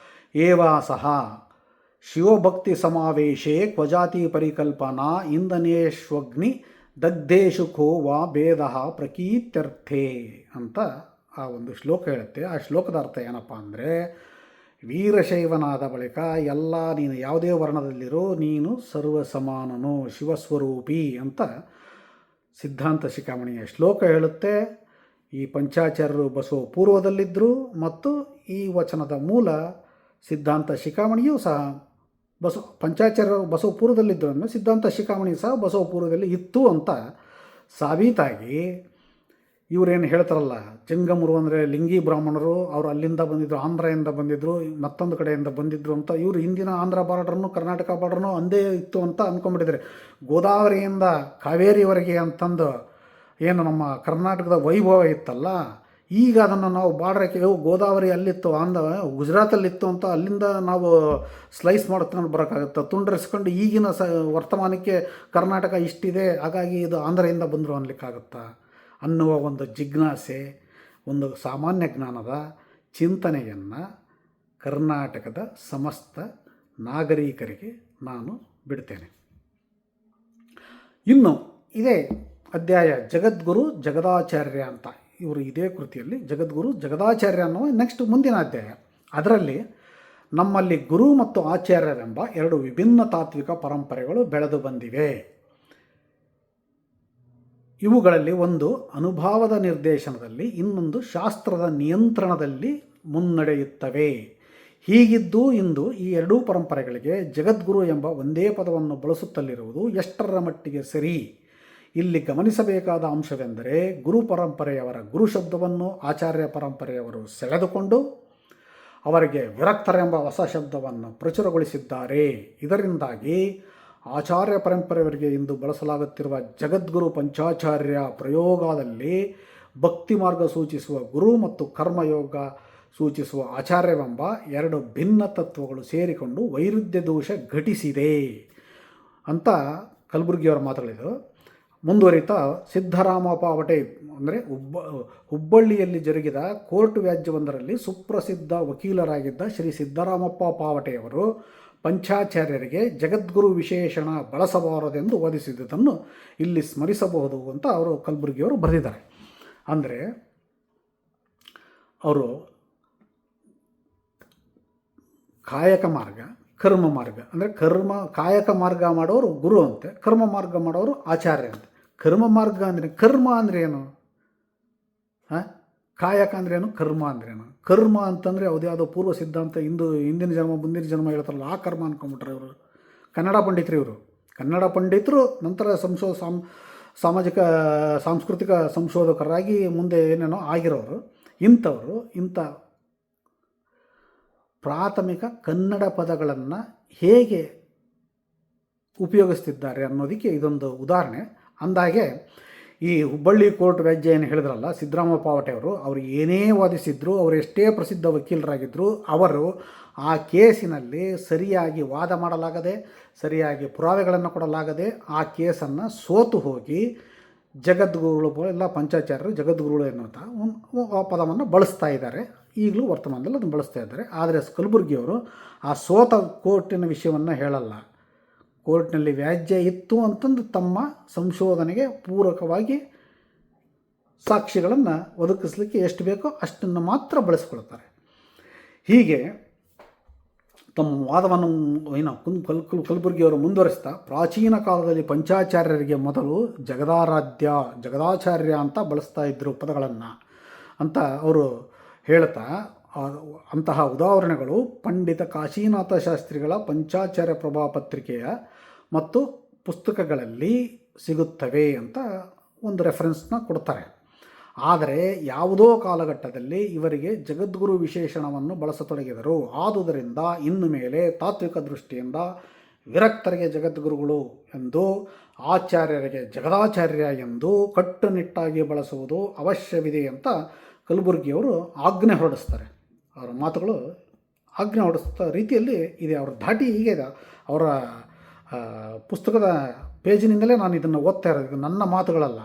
ಏವಾ ಸಹ ಶಿವಭಕ್ತಿ ಸಮಾವೇಶೇ ಕ್ವಜಾತಿ ಪರಿಕಲ್ಪನಾ ಇಂದನೇಶ್ವಗ್ನಿ ದಗ್ಧೇಶು ಖೋ ವಾ ಭೇದ ಪ್ರಕೀತ್ಯರ್ಥೇ ಅಂತ ಆ ಒಂದು ಶ್ಲೋಕ ಹೇಳುತ್ತೆ. ಆ ಶ್ಲೋಕದ ಅರ್ಥ ಏನಪ್ಪ ಅಂದರೆ, ವೀರಶೈವನಾದ ಬಳಿಕ ಎಲ್ಲ ನೀನು ಯಾವುದೇ ವರ್ಣದಲ್ಲಿರೋ ನೀನು ಸರ್ವ ಸಮಾನನು, ಶಿವಸ್ವರೂಪಿ ಅಂತ ಸಿದ್ಧಾಂತ ಶಿಖಾಮಣಿಯ ಶ್ಲೋಕ ಹೇಳುತ್ತೆ. ಈ ಪಂಚಾಚಾರ್ಯರು ಬಸವ ಪೂರ್ವದಲ್ಲಿದ್ದರು ಮತ್ತು ಈ ವಚನದ ಮೂಲ ಸಿದ್ಧಾಂತ ಶಿಖಾಮಣಿಯೂ ಸಹ ಪಂಚಾಚಾರ್ಯರು ಬಸವ ಪೂರ್ವದಲ್ಲಿದ್ದರು ಅಂದರೆ ಸಿದ್ಧಾಂತ ಶಿಖಾಮಣಿ ಸಹ ಬಸವ ಪೂರ್ವದಲ್ಲಿ ಇತ್ತು ಅಂತ ಸಾಬೀತಾಗಿ ಇವರೇನು ಹೇಳ್ತಾರಲ್ಲ, ಜಂಗಮರು ಅಂದರೆ ಲಿಂಗಿ ಬ್ರಾಹ್ಮಣರು, ಅವರು ಅಲ್ಲಿಂದ ಬಂದಿದ್ದರು, ಆಂಧ್ರದಿಂದ ಬಂದಿದ್ದರು, ಮತ್ತೊಂದು ಕಡೆಯಿಂದ ಬಂದಿದ್ದರು ಅಂತ ಇವರು ಹಿಂದಿನ ಆಂಧ್ರ ಬಾರ್ಡ್ರನ್ನು ಕರ್ನಾಟಕ ಬಾರ್ಡ್ರನ್ನು ಒಂದೇ ಇತ್ತು ಅಂತ ಅಂದ್ಕೊಂಡ್ಬಿಟ್ಟಿದ್ದಾರೆ. ಗೋದಾವರಿಯಿಂದ ಕಾವೇರಿವರೆಗೆ ಅಂತಂದು ಏನು ನಮ್ಮ ಕರ್ನಾಟಕದ ವೈಭವ ಇತ್ತಲ್ಲ, ಈಗ ಅದನ್ನು ನಾವು ಬಾರ್ಡ್ರಕ್ಕೆ ಗೋದಾವರಿ ಅಲ್ಲಿತ್ತು, ಗುಜರಾತಲ್ಲಿತ್ತು ಅಂತ ಅಲ್ಲಿಂದ ನಾವು ಸ್ಲೈಸ್ ಮಾಡ್ಕೊಂಡು ಬರೋಕ್ಕಾಗುತ್ತೆ, ತುಂಡರಿಸ್ಕೊಂಡು ಈಗಿನ ವರ್ತಮಾನಕ್ಕೆ ಕರ್ನಾಟಕ ಇಷ್ಟಿದೆ, ಹಾಗಾಗಿ ಇದು ಆಂಧ್ರದಿಂದ ಬಂದರು ಅನ್ಲಿಕ್ಕಾಗುತ್ತಾ ಅನ್ನುವ ಒಂದು ಜಿಜ್ಞಾಸೆ, ಒಂದು ಸಾಮಾನ್ಯ ಜ್ಞಾನದ ಚಿಂತನೆಯನ್ನು ಕರ್ನಾಟಕದ ಸಮಸ್ತ ನಾಗರಿಕರಿಗೆ ನಾನು ಬಿಡ್ತೇನೆ. ಇನ್ನು ಇದೇ ಅಧ್ಯಾಯ ಜಗದ್ಗುರು ಜಗದಾಚಾರ್ಯ ಅಂತ, ಇವರು ಇದೇ ಕೃತಿಯಲ್ಲಿ ಜಗದ್ಗುರು ಜಗದಾಚಾರ್ಯ ಅನ್ನುವ ನೆಕ್ಸ್ಟ್ ಮುಂದಿನ ಅಧ್ಯಾಯ. ಅದರಲ್ಲಿ ನಮ್ಮಲ್ಲಿ ಗುರು ಮತ್ತು ಆಚಾರ್ಯರೆಂಬ ಎರಡು ವಿಭಿನ್ನ ತಾತ್ವಿಕ ಪರಂಪರೆಗಳು ಬೆಳೆದು ಬಂದಿವೆ. ಇವುಗಳಲ್ಲಿ ಒಂದು ಅನುಭಾವದ ನಿರ್ದೇಶನದಲ್ಲಿ, ಇನ್ನೊಂದು ಶಾಸ್ತ್ರದ ನಿಯಂತ್ರಣದಲ್ಲಿ ಮುನ್ನಡೆಯುತ್ತವೆ. ಹೀಗಿದ್ದು ಇಂದು ಈ ಎರಡೂ ಪರಂಪರೆಗಳಿಗೆ ಜಗದ್ಗುರು ಎಂಬ ಒಂದೇ ಪದವನ್ನು ಬಳಸುತ್ತಲಿರುವುದು ಎಷ್ಟರ ಮಟ್ಟಿಗೆ ಸರಿ? ಇಲ್ಲಿ ಗಮನಿಸಬೇಕಾದ ಅಂಶವೆಂದರೆ, ಗುರು ಪರಂಪರೆಯವರ ಗುರು ಶಬ್ದವನ್ನು ಆಚಾರ್ಯ ಪರಂಪರೆಯವರು ಸೆಳೆದುಕೊಂಡು ಅವರಿಗೆ ವಿರಕ್ತರೆಂಬ ಹೊಸ ಶಬ್ದವನ್ನು ಪ್ರಚುರಗೊಳಿಸಿದ್ದಾರೆ. ಇದರಿಂದಾಗಿ ಆಚಾರ್ಯ ಪರಂಪರೆಯವರಿಗೆ ಇಂದು ಬಳಸಲಾಗುತ್ತಿರುವ ಜಗದ್ಗುರು ಪಂಚಾಚಾರ್ಯ ಪ್ರಯೋಗದಲ್ಲಿ ಭಕ್ತಿ ಮಾರ್ಗ ಸೂಚಿಸುವ ಗುರು ಮತ್ತು ಕರ್ಮಯೋಗ ಸೂಚಿಸುವ ಆಚಾರ್ಯವೆಂಬ ಎರಡು ಭಿನ್ನ ತತ್ವಗಳು ಸೇರಿಕೊಂಡು ವೈರುಧ್ಯ ದೋಷ ಘಟಿಸಿದೆ ಅಂತ ಕಲಬುರ್ಗಿಯವರ ಮಾತುಗಳಿದು. ಮುಂದುವರಿತಾ ಸಿದ್ದರಾಮ ಪಾವಟೆ ಅಂದರೆ ಹುಬ್ಬಳ್ಳಿಯಲ್ಲಿ ಜರುಗಿದ ಕೋರ್ಟ್ ವ್ಯಾಜ್ಯವೊಂದರಲ್ಲಿ ಸುಪ್ರಸಿದ್ಧ ವಕೀಲರಾಗಿದ್ದ ಶ್ರೀ ಸಿದ್ದರಾಮಪ್ಪ ಪಾವಟೆಯವರು ಪಂಚಾಚಾರ್ಯರಿಗೆ ಜಗದ್ಗುರು ವಿಶೇಷಣ ಬಳಸಬಾರದೆಂದು ವಾದಿಸಿದುದನ್ನು ಇಲ್ಲಿ ಸ್ಮರಿಸಬಹುದು ಅಂತ ಅವರು ಕಲಬುರ್ಗಿಯವರು ಬರೆದಿದ್ದಾರೆ. ಅಂದರೆ ಅವರು ಕಾಯಕ ಮಾರ್ಗ, ಕರ್ಮ ಮಾರ್ಗ ಅಂದರೆ ಕಾಯಕ ಮಾರ್ಗ ಮಾಡೋರು ಗುರು ಅಂತೆ, ಕರ್ಮ ಮಾರ್ಗ ಮಾಡೋರು ಆಚಾರ್ಯ ಅಂತೆ. ಕರ್ಮ ಮಾರ್ಗ ಅಂದರೆ ಕರ್ಮ ಅಂದರೆ ಏನು? ಕಾಯಕ ಅಂದ್ರೇನು, ಕರ್ಮ ಅಂದ್ರೇನು? ಕರ್ಮ ಅಂತಂದರೆ ಯಾವುದ್ಯಾವುದೋ ಪೂರ್ವ ಸಿದ್ಧಾಂತ, ಹಿಂದಿನ ಜನ್ಮ ಮುಂದಿನ ಜನ್ಮ ಹೇಳ್ತಾರಲ್ಲ, ಆ ಕರ್ಮ ಅಂದ್ಕೊಂಬಿಟ್ರೆ ಇವರು. ಕನ್ನಡ ಪಂಡಿತರು ಇವರು, ಕನ್ನಡ ಪಂಡಿತರು, ನಂತರ ಸಾಮಾಜಿಕ ಸಾಂಸ್ಕೃತಿಕ ಸಂಶೋಧಕರಾಗಿ ಮುಂದೆ ಏನೇನೋ ಆಗಿರೋರು. ಇಂಥವರು ಇಂಥ ಪ್ರಾಥಮಿಕ ಕನ್ನಡ ಪದಗಳನ್ನು ಹೇಗೆ ಉಪಯೋಗಿಸ್ತಿದ್ದಾರೆ ಅನ್ನೋದಕ್ಕೆ ಇದೊಂದು ಉದಾಹರಣೆ. ಅಂದಾಗೆ ಈ ಹುಬ್ಬಳ್ಳಿ ಕೋರ್ಟ್ ವ್ಯಾಜ್ಯ ಏನು ಹೇಳಿದ್ರಲ್ಲ ಸಿದ್ದರಾಮ ಪಾವಟೆ ಅವರು ಏನೇ ವಾದಿಸಿದ್ರು, ಅವರು ಎಷ್ಟೇ ಪ್ರಸಿದ್ಧ ವಕೀಲರಾಗಿದ್ದರು, ಅವರು ಆ ಕೇಸಿನಲ್ಲಿ ಸರಿಯಾಗಿ ವಾದ ಮಾಡಲಾಗದೆ, ಸರಿಯಾಗಿ ಪುರಾವೆಗಳನ್ನು ಕೊಡಲಾಗದೆ ಆ ಕೇಸನ್ನು ಸೋತು ಹೋಗಿ ಜಗದ್ಗುರುಗಳು ಎಲ್ಲ ಪಂಚಾಚಾರ್ಯರು ಜಗದ್ಗುರುಗಳು ಎನ್ನುವಂಥ ಆ ಪದವನ್ನು ಬಳಸ್ತಾ ಇದ್ದಾರೆ. ಈಗಲೂ ವರ್ತಮಾನದಲ್ಲಿ ಅದನ್ನು ಬಳಸ್ತಾ ಇದ್ದಾರೆ. ಆದರೆ ಕಲಬುರ್ಗಿಯವರು ಆ ಸೋತ ಕೋರ್ಟಿನ ವಿಷಯವನ್ನು ಹೇಳಲ್ಲ. ಕೋರ್ಟ್ನಲ್ಲಿ ವ್ಯಾಜ್ಯ ಇತ್ತು ಅಂತಂದು ತಮ್ಮ ಸಂಶೋಧನೆಗೆ ಪೂರಕವಾಗಿ ಸಾಕ್ಷಿಗಳನ್ನು ಒದಗಿಸಲಿಕ್ಕೆ ಎಷ್ಟು ಬೇಕೋ ಅಷ್ಟನ್ನು ಮಾತ್ರ ಬಳಸಿಕೊಳ್ತಾರೆ. ಹೀಗೆ ತಮ್ಮ ವಾದವನ್ನು ಕಲಬುರ್ಗಿಯವರು ಮುಂದುವರಿಸ್ತಾ, ಪ್ರಾಚೀನ ಕಾಲದಲ್ಲಿ ಪಂಚಾಚಾರ್ಯರಿಗೆ ಮೊದಲು ಜಗದಾಚಾರ್ಯ ಅಂತ ಬಳಸ್ತಾ ಇದ್ದರು ಪದಗಳನ್ನು ಅಂತ ಅವರು ಹೇಳ್ತಾ, ಅಂತಹ ಉದಾಹರಣೆಗಳು ಪಂಡಿತ ಕಾಶೀನಾಥ ಶಾಸ್ತ್ರಿಗಳ ಪಂಚಾಚಾರ್ಯ ಪ್ರಭಾ ಪತ್ರಿಕೆಯ ಮತ್ತು ಪುಸ್ತಕಗಳಲ್ಲಿ ಸಿಗುತ್ತವೆ ಅಂತ ಒಂದು ರೆಫರೆನ್ಸ್ನ ಕೊಡ್ತಾರೆ. ಆದರೆ ಯಾವುದೋ ಕಾಲಘಟ್ಟದಲ್ಲಿ ಇವರಿಗೆ ಜಗದ್ಗುರು ವಿಶೇಷಣವನ್ನು ಬಳಸತೊಡಗಿದರು. ಆದುದರಿಂದ ಇನ್ನು ಮೇಲೆ ತಾತ್ವಿಕ ದೃಷ್ಟಿಯಿಂದ ವಿರಕ್ತರಿಗೆ ಜಗದ್ಗುರುಗಳು ಎಂದು, ಆಚಾರ್ಯರಿಗೆ ಜಗದಾಚಾರ್ಯ ಎಂದು ಕಟ್ಟುನಿಟ್ಟಾಗಿ ಬಳಸುವುದು ಅವಶ್ಯವಿದೆ ಅಂತ ಕಲಬುರ್ಗಿಯವರು ಆಜ್ಞೆ ಹೊರಡಿಸ್ತಾರೆ. ಅವರ ಮಾತುಗಳು ಆಜ್ಞೆ ಹೊರಡಿಸ್ತ ರೀತಿಯಲ್ಲಿ ಇದೆ. ಅವರ ಧಾಟಿ ಹೀಗೆ ಇದೆ. ಅವರ ಪುಸ್ತಕದ ಪೇಜಿನಿಂದಲೇ ನಾನು ಇದನ್ನು ಓದ್ತಾ ಇರೋದು. ನನ್ನ ಮಾತುಗಳಲ್ಲ,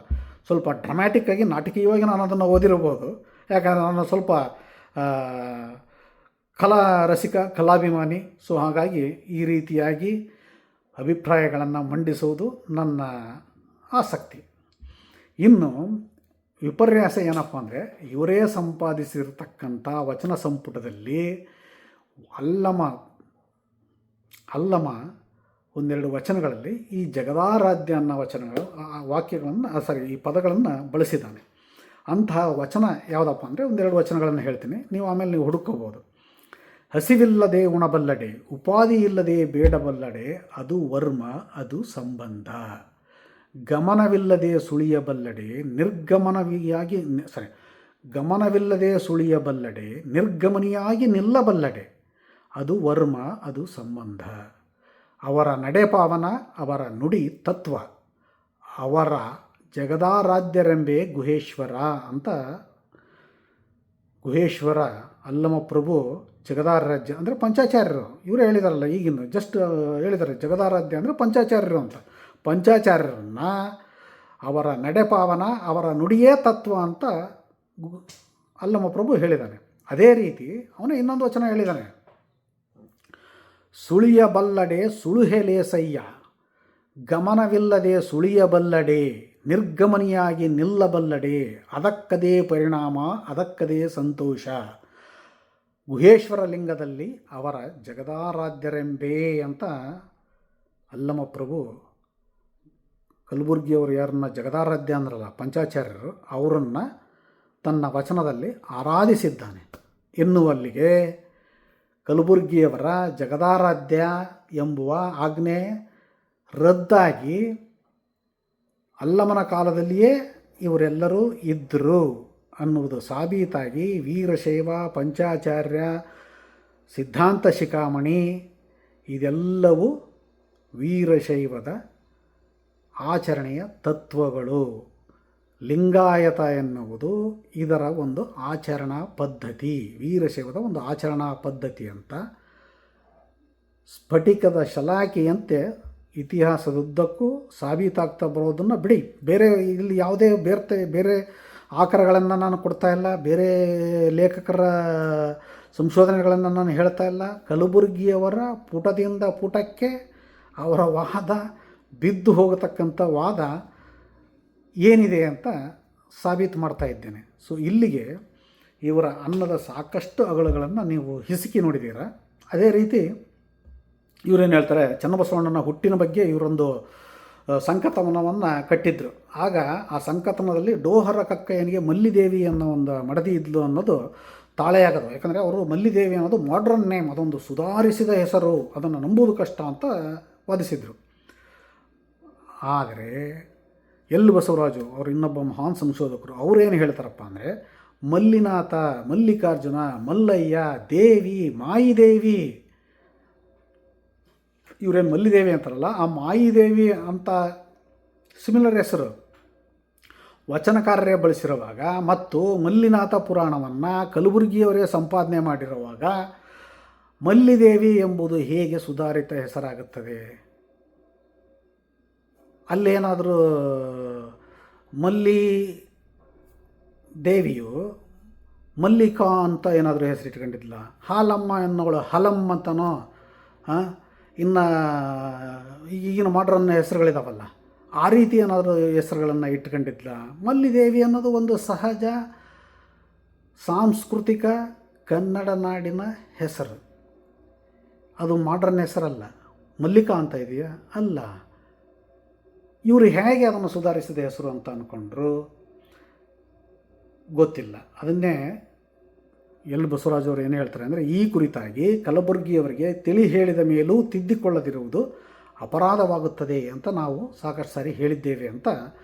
ಸ್ವಲ್ಪ ಡ್ರಾಮ್ಯಾಟಿಕ್ಕಾಗಿ ನಾಟಕೀಯವಾಗಿ ನಾನು ಅದನ್ನು ಓದಿರಬಹುದು. ಯಾಕಂದರೆ ನಾನು ಸ್ವಲ್ಪ ಕಲಾ ರಸಿಕ, ಕಲಾಭಿಮಾನಿ. ಸೊ ಹಾಗಾಗಿ ಈ ರೀತಿಯಾಗಿ ಅಭಿಪ್ರಾಯಗಳನ್ನು ಮಂಡಿಸುವುದು ನನ್ನ ಆಸಕ್ತಿ. ಇನ್ನು ವಿಪರ್ಯಾಸ ಏನಪ್ಪ ಅಂದರೆ, ಇವರೇ ಸಂಪಾದಿಸಿರ್ತಕ್ಕಂಥ ವಚನ ಸಂಪುಟದಲ್ಲಿ ಅಲ್ಲಮ ಒಂದೆರಡು ವಚನಗಳಲ್ಲಿ ಈ ಜಗದಾರಾಧ್ಯ ಅನ್ನೋ ವಚನಗಳು ಈ ಪದಗಳನ್ನು ಬಳಸಿದ್ದಾನೆ. ಅಂತಹ ವಚನ ಯಾವುದಪ್ಪ ಅಂದರೆ ಒಂದೆರಡು ವಚನಗಳನ್ನು ಹೇಳ್ತೀನಿ, ನೀವು ಆಮೇಲೆ ನೀವು ಹುಡುಕೋಬೋದು. ಹಸಿವಿಲ್ಲದೆ ಉಣಬಲ್ಲಡೆ, ಉಪಾಧಿ ಇಲ್ಲದೆ ಬೇಡಬಲ್ಲಡೆ, ಅದು ವರ್ಮ ಅದು ಸಂಬಂಧ. ಗಮನವಿಲ್ಲದೆ ಸುಳಿಯಬಲ್ಲಡೆ, ಗಮನವಿಲ್ಲದೆ ಸುಳಿಯಬಲ್ಲಡೆ, ನಿರ್ಗಮನಿಯಾಗಿ ನಿಲ್ಲಬಲ್ಲಡೆ, ಅದು ವರ್ಮ ಅದು ಸಂಬಂಧ. ಅವರ ನಡೆಪಾವನ, ಅವರ ನುಡಿ ತತ್ವ, ಅವರ ಜಗದಾರಾಧ್ಯರೆಂಬೆ ಗುಹೇಶ್ವರ ಅಂತ ಗುಹೇಶ್ವರ ಅಲ್ಲಮಪ್ರಭು ಜಗದಾರಾಧ್ಯ ಅಂದರೆ ಪಂಚಾಚಾರ್ಯರು ಇವರೇ ಹೇಳಿದಾರಲ್ಲ, ಈಗಿನ ಜಸ್ಟ್ ಹೇಳಿದ್ದಾರೆ ಜಗದಾರಾಧ್ಯ ಅಂದರೆ ಪಂಚಾಚಾರ್ಯರು ಅಂತ. ಪಂಚಾಚಾರ್ಯರನ್ನು ಅವರ ನಡೆಪಾವನ, ಅವರ ನುಡಿಯೇ ತತ್ವ ಅಂತ ಅಲ್ಲಮಪ್ರಭು ಹೇಳಿದ್ದಾನೆ. ಅದೇ ರೀತಿ ಅವನು ಇನ್ನೊಂದು ವಚನ ಹೇಳಿದ್ದಾನೆ, ಸುಳಿಯಬಲ್ಲಡೆ ಸುಳುಹೆಲೇಸಯ್ಯ, ಗಮನವಿಲ್ಲದೆ ಸುಳಿಯಬಲ್ಲಡೆ, ನಿರ್ಗಮನಿಯಾಗಿ ನಿಲ್ಲಬಲ್ಲಡೆ, ಅದಕ್ಕದೇ ಪರಿಣಾಮ ಅದಕ್ಕದೇ ಸಂತೋಷ. ಗುಹೇಶ್ವರ ಲಿಂಗದಲ್ಲಿ ಅವರ ಜಗದಾರಾಧ್ಯರೆಂಬೇ ಅಂತ ಅಲ್ಲಮಪ್ರಭು ಕಲಬುರ್ಗಿಯವರು ಯಾರನ್ನ ಜಗದಾರಾಧ್ಯ ಅಂದ್ರಲ್ಲ ಪಂಚಾಚಾರ್ಯರು, ಅವರನ್ನು ತನ್ನ ವಚನದಲ್ಲಿ ಆರಾಧಿಸಿದ್ದಾನೆ ಎನ್ನುವಲ್ಲಿಗೆ ಕಲಬುರ್ಗಿಯವರ ಜಗದಾರಾಧ್ಯ ಎಂಬುವ ಆಜ್ಞೆ ರದ್ದಾಗಿ ಅಲ್ಲಮನ ಕಾಲದಲ್ಲಿಯೇ ಇವರೆಲ್ಲರೂ ಇದ್ದರು ಅನ್ನುವುದು ಸಾಬೀತಾಗಿ ವೀರಶೈವ, ಪಂಚಾಚಾರ್ಯ, ಸಿದ್ಧಾಂತ ಶಿಖಾಮಣಿ ಇದೆಲ್ಲವೂ ವೀರಶೈವದ ಆಚರಣೆಯ ತತ್ವಗಳು. ಲಿಂಗಾಯತ ಎನ್ನುವುದು ಇದರ ಒಂದು ಆಚರಣಾ ಪದ್ಧತಿ, ವೀರಶೈವದ ಒಂದು ಆಚರಣಾ ಪದ್ಧತಿ ಅಂತ ಸ್ಫಟಿಕದ ಶಲಾಕೆಯಂತೆ ಇತಿಹಾಸದುದ್ದಕ್ಕೂ ಸಾಬೀತಾಗ್ತಾ ಬರೋದನ್ನು ಬಿಡಿ. ಬೇರೆ ಇಲ್ಲಿ ಯಾವುದೇ ಬೇರೆ ಆಕರಗಳನ್ನು ನಾನು ಕೊಡ್ತಾ ಇಲ್ಲ, ಬೇರೆ ಲೇಖಕರ ಸಂಶೋಧನೆಗಳನ್ನು ನಾನು ಹೇಳ್ತಾ ಇಲ್ಲ. ಕಲಬುರ್ಗಿಯವರ ಪುಟದಿಂದ ಪುಟಕ್ಕೆ ಅವರ ವಾದ ಬಿದ್ದು ಹೋಗತಕ್ಕಂಥ ವಾದ ಏನಿದೆ ಅಂತ ಸಾಬೀತು ಮಾಡ್ತಾ ಇದ್ದೇನೆ. ಸೊ ಇಲ್ಲಿಗೆ ಇವರ ಅನ್ನದ ಸಾಕಷ್ಟು ಅಗಳುಗಳನ್ನು ನೀವು ಹಿಸುಕಿ ನೋಡಿದ್ದೀರ. ಅದೇ ರೀತಿ ಇವರೇನು ಹೇಳ್ತಾರೆ, ಚನ್ನಬಸವಣ್ಣನ ಹುಟ್ಟಿನ ಬಗ್ಗೆ ಇವರೊಂದು ಸಂಕಥನವನ್ನು ಕಟ್ಟಿದ್ರು. ಆಗ ಆ ಸಂಕಥನದಲ್ಲಿ ಡೋಹರ ಕಕ್ಕಯ್ಯನಿಗೆ ಮಲ್ಲಿದೇವಿ ಅನ್ನೋ ಒಂದು ಮಡದಿ ಇದ್ಲು ಅನ್ನೋದು ತಾಳೆಯಾಗದು. ಯಾಕಂದರೆ ಅವರು ಮಲ್ಲಿದೇವಿ ಅನ್ನೋದು ಮಾಡ್ರನ್ ನೇಮ್, ಅದೊಂದು ಸುಧಾರಿಸಿದ ಹೆಸರು, ಅದನ್ನು ನಂಬುವುದು ಕಷ್ಟ ಅಂತ ವಾದಿಸಿದರು. ಆದರೆ ಎಲ್ ಬಸವರಾಜು ಅವರು ಇನ್ನೊಬ್ಬ ಮಹಾನ್ ಸಂಶೋಧಕರು, ಅವರೇನು ಹೇಳ್ತಾರಪ್ಪ ಅಂದರೆ, ಮಲ್ಲಿನಾಥ, ಮಲ್ಲಿಕಾರ್ಜುನ, ಮಲ್ಲಯ್ಯ, ದೇವಿ, ಮಾಯಿದೇವಿ. ಇವರೇನು ಮಲ್ಲಿದೇವಿ ಅಂತಾರಲ್ಲ, ಆ ಮಾಯಿದೇವಿ ಅಂತ ಸಿಮಿಲರ್ ಹೆಸರು ವಚನಕಾರರೇ ಬಳಸಿರುವಾಗ ಮತ್ತು ಮಲ್ಲಿನಾಥ ಪುರಾಣವನ್ನು ಕಲಬುರಗಿಯವರೇ ಸಂಪಾದನೆ ಮಾಡಿರುವಾಗ ಮಲ್ಲಿದೇವಿ ಎಂಬುದು ಹೇಗೆ ಸುಧಾರಿತ ಹೆಸರಾಗುತ್ತದೆ? ಅಲ್ಲೇನಾದರೂ ಮಲ್ಲಿ ದೇವಿಯು ಮಲ್ಲಿಕಾ ಅಂತ ಏನಾದರೂ ಹೆಸರಿಟ್ಕೊಂಡಿದ್ಲ? ಹಾಲಮ್ಮ ಎನ್ನೋಳು ಹಲಮ್ಮ ಅಂತನೋ, ಇನ್ನು ಈಗಿನ ಮಾಡ್ರನ್ ಹೆಸರುಗಳಿದಾವಲ್ಲ, ಆ ರೀತಿ ಏನಾದರೂ ಹೆಸರುಗಳನ್ನು ಇಟ್ಕೊಂಡಿದ್ಲ? ಮಲ್ಲಿದೇವಿ ಅನ್ನೋದು ಒಂದು ಸಹಜ ಸಾಂಸ್ಕೃತಿಕ ಕನ್ನಡ ನಾಡಿನ ಹೆಸರು, ಅದು ಮಾಡ್ರನ್ ಹೆಸರಲ್ಲ. ಮಲ್ಲಿಕಾ ಅಂತ ಇದೆಯಾ? ಅಲ್ಲ. ಇವರು ಹೇಗೆ ಅದನ್ನು ಸುಧಾರಿಸಿದ ಹೆಸರು ಅಂತ ಅಂದ್ಕೊಂಡ್ರು ಗೊತ್ತಿಲ್ಲ. ಅದನ್ನೇ ಎಲ್ ಬಸವರಾಜ್ ಅವರು ಏನು ಹೇಳ್ತಾರೆ ಅಂದರೆ, ಈ ಕುರಿತಾಗಿ ಕಲಬುರಗಿಯವರಿಗೆ ತಿಳಿ ಹೇಳಿದ ಮೇಲೂ ತಿದ್ದಿಕೊಳ್ಳದಿರುವುದು ಅಪರಾಧವಾಗುತ್ತದೆ ಅಂತ ನಾವು ಸಾಕಷ್ಟು ಸಾರಿ ಹೇಳಿದ್ದೇವೆ ಅಂತ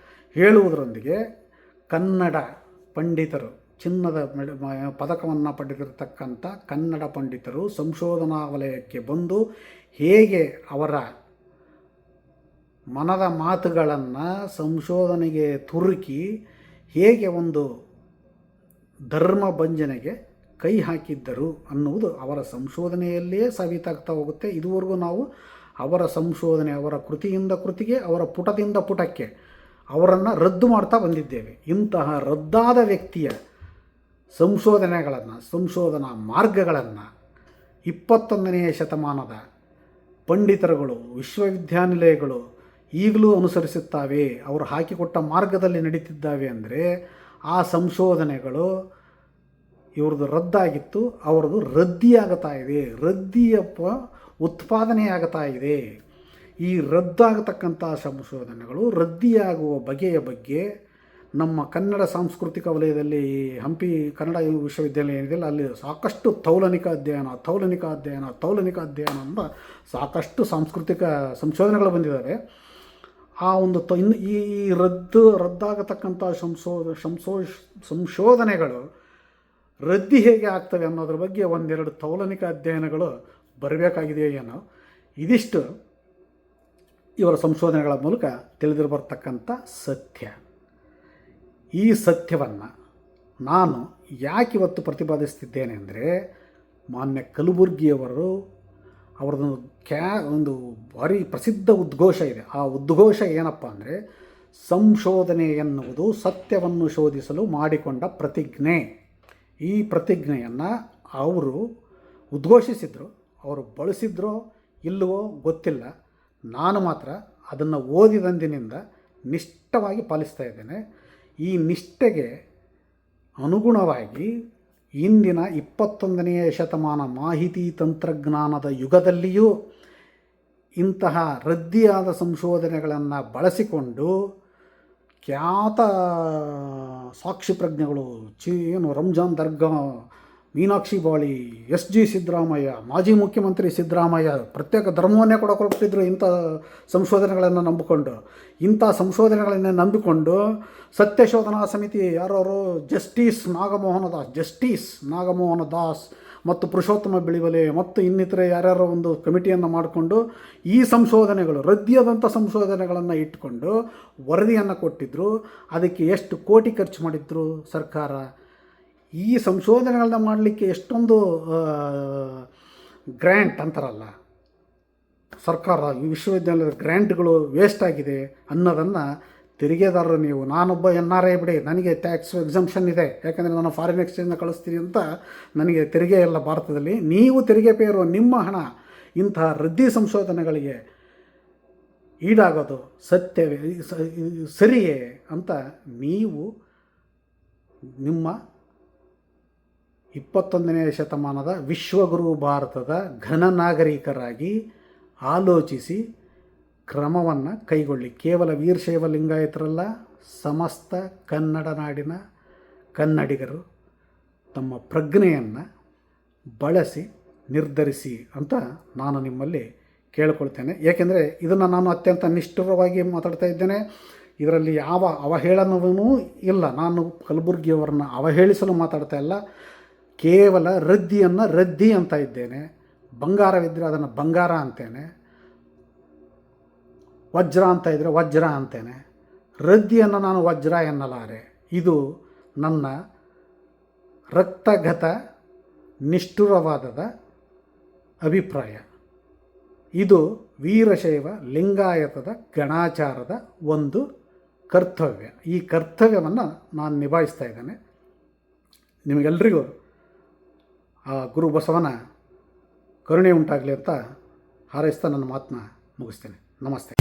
ಹೇಳುವುದರೊಂದಿಗೆ, ಕನ್ನಡ ಪಂಡಿತರು, ಚಿನ್ನದ ಪದಕವನ್ನು ಪಡೆದಿರತಕ್ಕಂಥ ಕನ್ನಡ ಪಂಡಿತರು ಸಂಶೋಧನಾ ವಲಯಕ್ಕೆ ಬಂದು ಹೇಗೆ ಅವರ ಮನದ ಮಾತುಗಳನ್ನು ಸಂಶೋಧನೆಗೆ ತುರುಕಿ ಹೇಗೆ ಒಂದು ಧರ್ಮ ಭಂಜನೆಗೆ ಕೈ ಹಾಕಿದ್ದರು ಅನ್ನುವುದು ಅವರ ಸಂಶೋಧನೆಯಲ್ಲಿಯೇ ಸಾಬೀತಾಗ್ತಾ ಹೋಗುತ್ತೆ. ಇದುವರೆಗೂ ನಾವು ಅವರ ಸಂಶೋಧನೆ, ಅವರ ಕೃತಿಯಿಂದ ಕೃತಿಗೆ, ಅವರ ಪುಟದಿಂದ ಪುಟಕ್ಕೆ ಅವರನ್ನು ರದ್ದು ಮಾಡ್ತಾ ಬಂದಿದ್ದೇವೆ. ಇಂತಹ ರದ್ದಾದ ವ್ಯಕ್ತಿಯ ಸಂಶೋಧನೆಗಳನ್ನು, ಸಂಶೋಧನಾ ಮಾರ್ಗಗಳನ್ನು 21ನೇ ಶತಮಾನದ ಪಂಡಿತರುಗಳು, ವಿಶ್ವವಿದ್ಯಾನಿಲಯಗಳು ಈಗಲೂ ಅನುಸರಿಸುತ್ತಾವೆ, ಅವರು ಹಾಕಿಕೊಟ್ಟ ಮಾರ್ಗದಲ್ಲಿ ನಡೀತಿದ್ದಾವೆ ಅಂದರೆ ಆ ಸಂಶೋಧನೆಗಳು ಇವ್ರದ್ದು ರದ್ದಾಗಿತ್ತು, ಅವ್ರದ್ದು ರದ್ದಿಯಾಗುತ್ತಾ ಇದೆ, ರದ್ದಿಯ ಉತ್ಪಾದನೆಯಾಗುತ್ತಾ ಇದೆ. ಈ ರದ್ದಾಗತಕ್ಕಂಥ ಸಂಶೋಧನೆಗಳು ರದ್ದಿಯಾಗುವ ಬಗೆಯ ಬಗ್ಗೆ ನಮ್ಮ ಕನ್ನಡ ಸಾಂಸ್ಕೃತಿಕ ವಲಯದಲ್ಲಿ ಹಂಪಿ ಕನ್ನಡ ವಿಶ್ವವಿದ್ಯಾಲಯ ಏನಿದೆಯಲ್ಲ, ಅಲ್ಲಿ ಸಾಕಷ್ಟು ತೌಲನಿಕ ಅಧ್ಯಯನ ಎಂಬ ಸಾಕಷ್ಟು ಸಾಂಸ್ಕೃತಿಕ ಸಂಶೋಧನೆಗಳು ಬಂದಿದ್ದಾವೆ. ಆ ಒಂದು ಈ ರದ್ದಾಗತಕ್ಕಂಥ ಸಂಶೋಧನೆಗಳು ರದ್ದಿ ಹೇಗೆ ಆಗ್ತವೆ ಅನ್ನೋದ್ರ ಬಗ್ಗೆ ಒಂದೆರಡು ತೌಲನಿಕ ಅಧ್ಯಯನಗಳು ಬರಬೇಕಾಗಿದೆಯೋ ಏನೋ. ಇದಿಷ್ಟು ಇವರ ಸಂಶೋಧನೆಗಳ ಮೂಲಕ ತಿಳಿದು ಬರ್ತಕ್ಕಂಥ ಸತ್ಯ. ಈ ಸತ್ಯವನ್ನು ನಾನು ಯಾಕಿವತ್ತು ಪ್ರತಿಪಾದಿಸ್ತಿದ್ದೇನೆ ಅಂದರೆ, ಮಾನ್ಯ ಕಲಬುರ್ಗಿಯವರು ಅವರದೊಂದು ಒಂದು ಭಾರಿ ಪ್ರಸಿದ್ಧ ಉದ್ಘೋಷ ಇದೆ. ಆ ಉದ್ಘೋಷ ಏನಪ್ಪ ಅಂದರೆ, ಸಂಶೋಧನೆ ಎನ್ನುವುದು ಸತ್ಯವನ್ನು ಶೋಧಿಸಲು ಮಾಡಿಕೊಂಡ ಪ್ರತಿಜ್ಞೆ. ಈ ಪ್ರತಿಜ್ಞೆಯನ್ನು ಅವರು ಉದ್ಘೋಷಿಸಿದರು. ಅವರು ಬಳಸಿದ್ರೋ ಇಲ್ಲವೋ ಗೊತ್ತಿಲ್ಲ. ನಾನು ಮಾತ್ರ ಅದನ್ನು ಓದಿದಂದಿನಿಂದ ನಿಷ್ಠವಾಗಿ ಪಾಲಿಸ್ತಾ ಇದ್ದೇನೆ. ಈ ನಿಷ್ಠೆಗೆ ಅನುಗುಣವಾಗಿ ಇಂದಿನ 21ನೇ ಶತಮಾನ ಮಾಹಿತಿ ತಂತ್ರಜ್ಞಾನದ ಯುಗದಲ್ಲಿಯೂ ಇಂತಹ ರದ್ದಿಯಾದ ಸಂಶೋಧನೆಗಳನ್ನು ಬಳಸಿಕೊಂಡು ಖ್ಯಾತ ಸಾಕ್ಷಿ ಪ್ರಜ್ಞೆಗಳು, ರಂಜಾನ್ ದರ್ಗಾ, ಮೀನಾಕ್ಷಿ ಬಾಳಿ, SG ಸಿದ್ದರಾಮಯ್ಯ, ಮಾಜಿ ಮುಖ್ಯಮಂತ್ರಿ ಸಿದ್ದರಾಮಯ್ಯ ಪ್ರತ್ಯೇಕ ಧರ್ಮವನ್ನೇ ಕೊಟ್ಟಿದ್ರು ಇಂಥ ಸಂಶೋಧನೆಗಳನ್ನು ನಂಬಿಕೊಂಡು. ಇಂಥ ಸಂಶೋಧನೆಗಳನ್ನೇ ನಂಬಿಕೊಂಡು ಸತ್ಯಶೋಧನಾ ಸಮಿತಿ ಯಾರವರು ಜಸ್ಟಿಸ್ ನಾಗಮೋಹನ ದಾಸ್ ಮತ್ತು ಪುರುಷೋತ್ತಮ ಬಿಳಿವಲೆ ಮತ್ತು ಇನ್ನಿತರೆ ಯಾರ್ಯಾರೋ ಒಂದು ಕಮಿಟಿಯನ್ನು ಮಾಡಿಕೊಂಡು ಈ ಸಂಶೋಧನೆಗಳು, ರದ್ದಿಯಾದಂಥ ಸಂಶೋಧನೆಗಳನ್ನು ಇಟ್ಟುಕೊಂಡು ವರದಿಯನ್ನು ಕೊಟ್ಟಿದ್ದರು. ಅದಕ್ಕೆ ಎಷ್ಟು ಕೋಟಿ ಖರ್ಚು ಮಾಡಿದ್ರು ಸರ್ಕಾರ. ಈ ಸಂಶೋಧನೆಗಳನ್ನ ಮಾಡಲಿಕ್ಕೆ ಎಷ್ಟೊಂದು ಗ್ರ್ಯಾಂಟ್ ಅಂತಾರಲ್ಲ ಸರ್ಕಾರ, ವಿಶ್ವವಿದ್ಯಾಲಯದ ಗ್ರ್ಯಾಂಟ್ಗಳು ವೇಸ್ಟ್ ಆಗಿದೆ ಅನ್ನೋದನ್ನು ತೆರಿಗೆದಾರರು ನೀವು, ನಾನೊಬ್ಬ NRI ಬಿಡಿ, ನನಗೆ ಟ್ಯಾಕ್ಸ್ ಎಕ್ಸಂಪ್ಷನ್ ಇದೆ, ಯಾಕಂದರೆ ನಾನು ಫಾರಿನ್ ಎಕ್ಸ್ಚೇಂಜ್ನ ಕಳಿಸ್ತೀನಿ ಅಂತ ನನಗೆ ತೆರಿಗೆ ಇಲ್ಲ ಭಾರತದಲ್ಲಿ. ನೀವು ತೆರಿಗೆ ಪೇರುವ ನಿಮ್ಮ ಹಣ ಇಂತಹ ರದ್ದಿ ಸಂಶೋಧನೆಗಳಿಗೆ ಈಡಾಗೋದು ಸತ್ಯವೇ, ಸರಿಯೇ ಅಂತ ನೀವು ನಿಮ್ಮ 21ನೇ ಶತಮಾನದ ವಿಶ್ವಗುರು ಭಾರತದ ಘನ ನಾಗರಿಕರಾಗಿ ಆಲೋಚಿಸಿ ಕ್ರಮವನ್ನು ಕೈಗೊಳ್ಳಿ. ಕೇವಲ ವೀರಶೈವ ಲಿಂಗಾಯತರಲ್ಲ, ಸಮಸ್ತ ಕನ್ನಡ ನಾಡಿನ ಕನ್ನಡಿಗರು ತಮ್ಮ ಪ್ರಜ್ಞೆಯನ್ನು ಬಳಸಿ ನಿರ್ಧರಿಸಿ ಅಂತ ನಾನು ನಿಮ್ಮಲ್ಲಿ ಕೇಳಿಕೊಳ್ತೇನೆ. ಏಕೆಂದರೆ ಇದನ್ನು ನಾನು ಅತ್ಯಂತ ನಿಷ್ಠುರವಾಗಿ ಮಾತಾಡ್ತಾ ಇದ್ದೇನೆ. ಇದರಲ್ಲಿ ಯಾವ ಅವಹೇಳನವೂ ಇಲ್ಲ. ನಾನು ಕಲಬುರ್ಗಿಯವರನ್ನ ಅವಹೇಳಿಸಲು ಮಾತಾಡ್ತಾ ಇಲ್ಲ. ಕೇವಲ ರದ್ದಿಯನ್ನು ರದ್ದಿ ಅಂತ ಇದ್ದೇನೆ. ಬಂಗಾರವಿದ್ದರೆ ಅದನ್ನು ಬಂಗಾರ ಅಂತೇನೆ, ವಜ್ರ ಅಂತ ಇದ್ದರೆ ವಜ್ರ ಅಂತೇನೆ. ರದ್ದಿಯನ್ನು ನಾನು ವಜ್ರ ಎನ್ನಲಾರೆ. ಇದು ನನ್ನ ರಕ್ತಗತ ನಿಷ್ಠುರವಾದದ ಅಭಿಪ್ರಾಯ. ಇದು ವೀರಶೈವ ಲಿಂಗಾಯತದ ಗಣಾಚಾರದ ಒಂದು ಕರ್ತವ್ಯ. ಈ ಕರ್ತವ್ಯವನ್ನು ನಾನು ನಿಭಾಯಿಸ್ತಾ ಇದ್ದೇನೆ. ನಿಮಗೆಲ್ಲರಿಗೂ ಆ ಗುರು ಬಸವನ ಕರುಣೆ ಉಂಟಾಗಲಿ ಅಂತ ಹಾರೈಸ್ತಾ ನನ್ನ ಮಾತನ್ನ ಮುಗಿಸ್ತೇನೆ. ನಮಸ್ತೆ.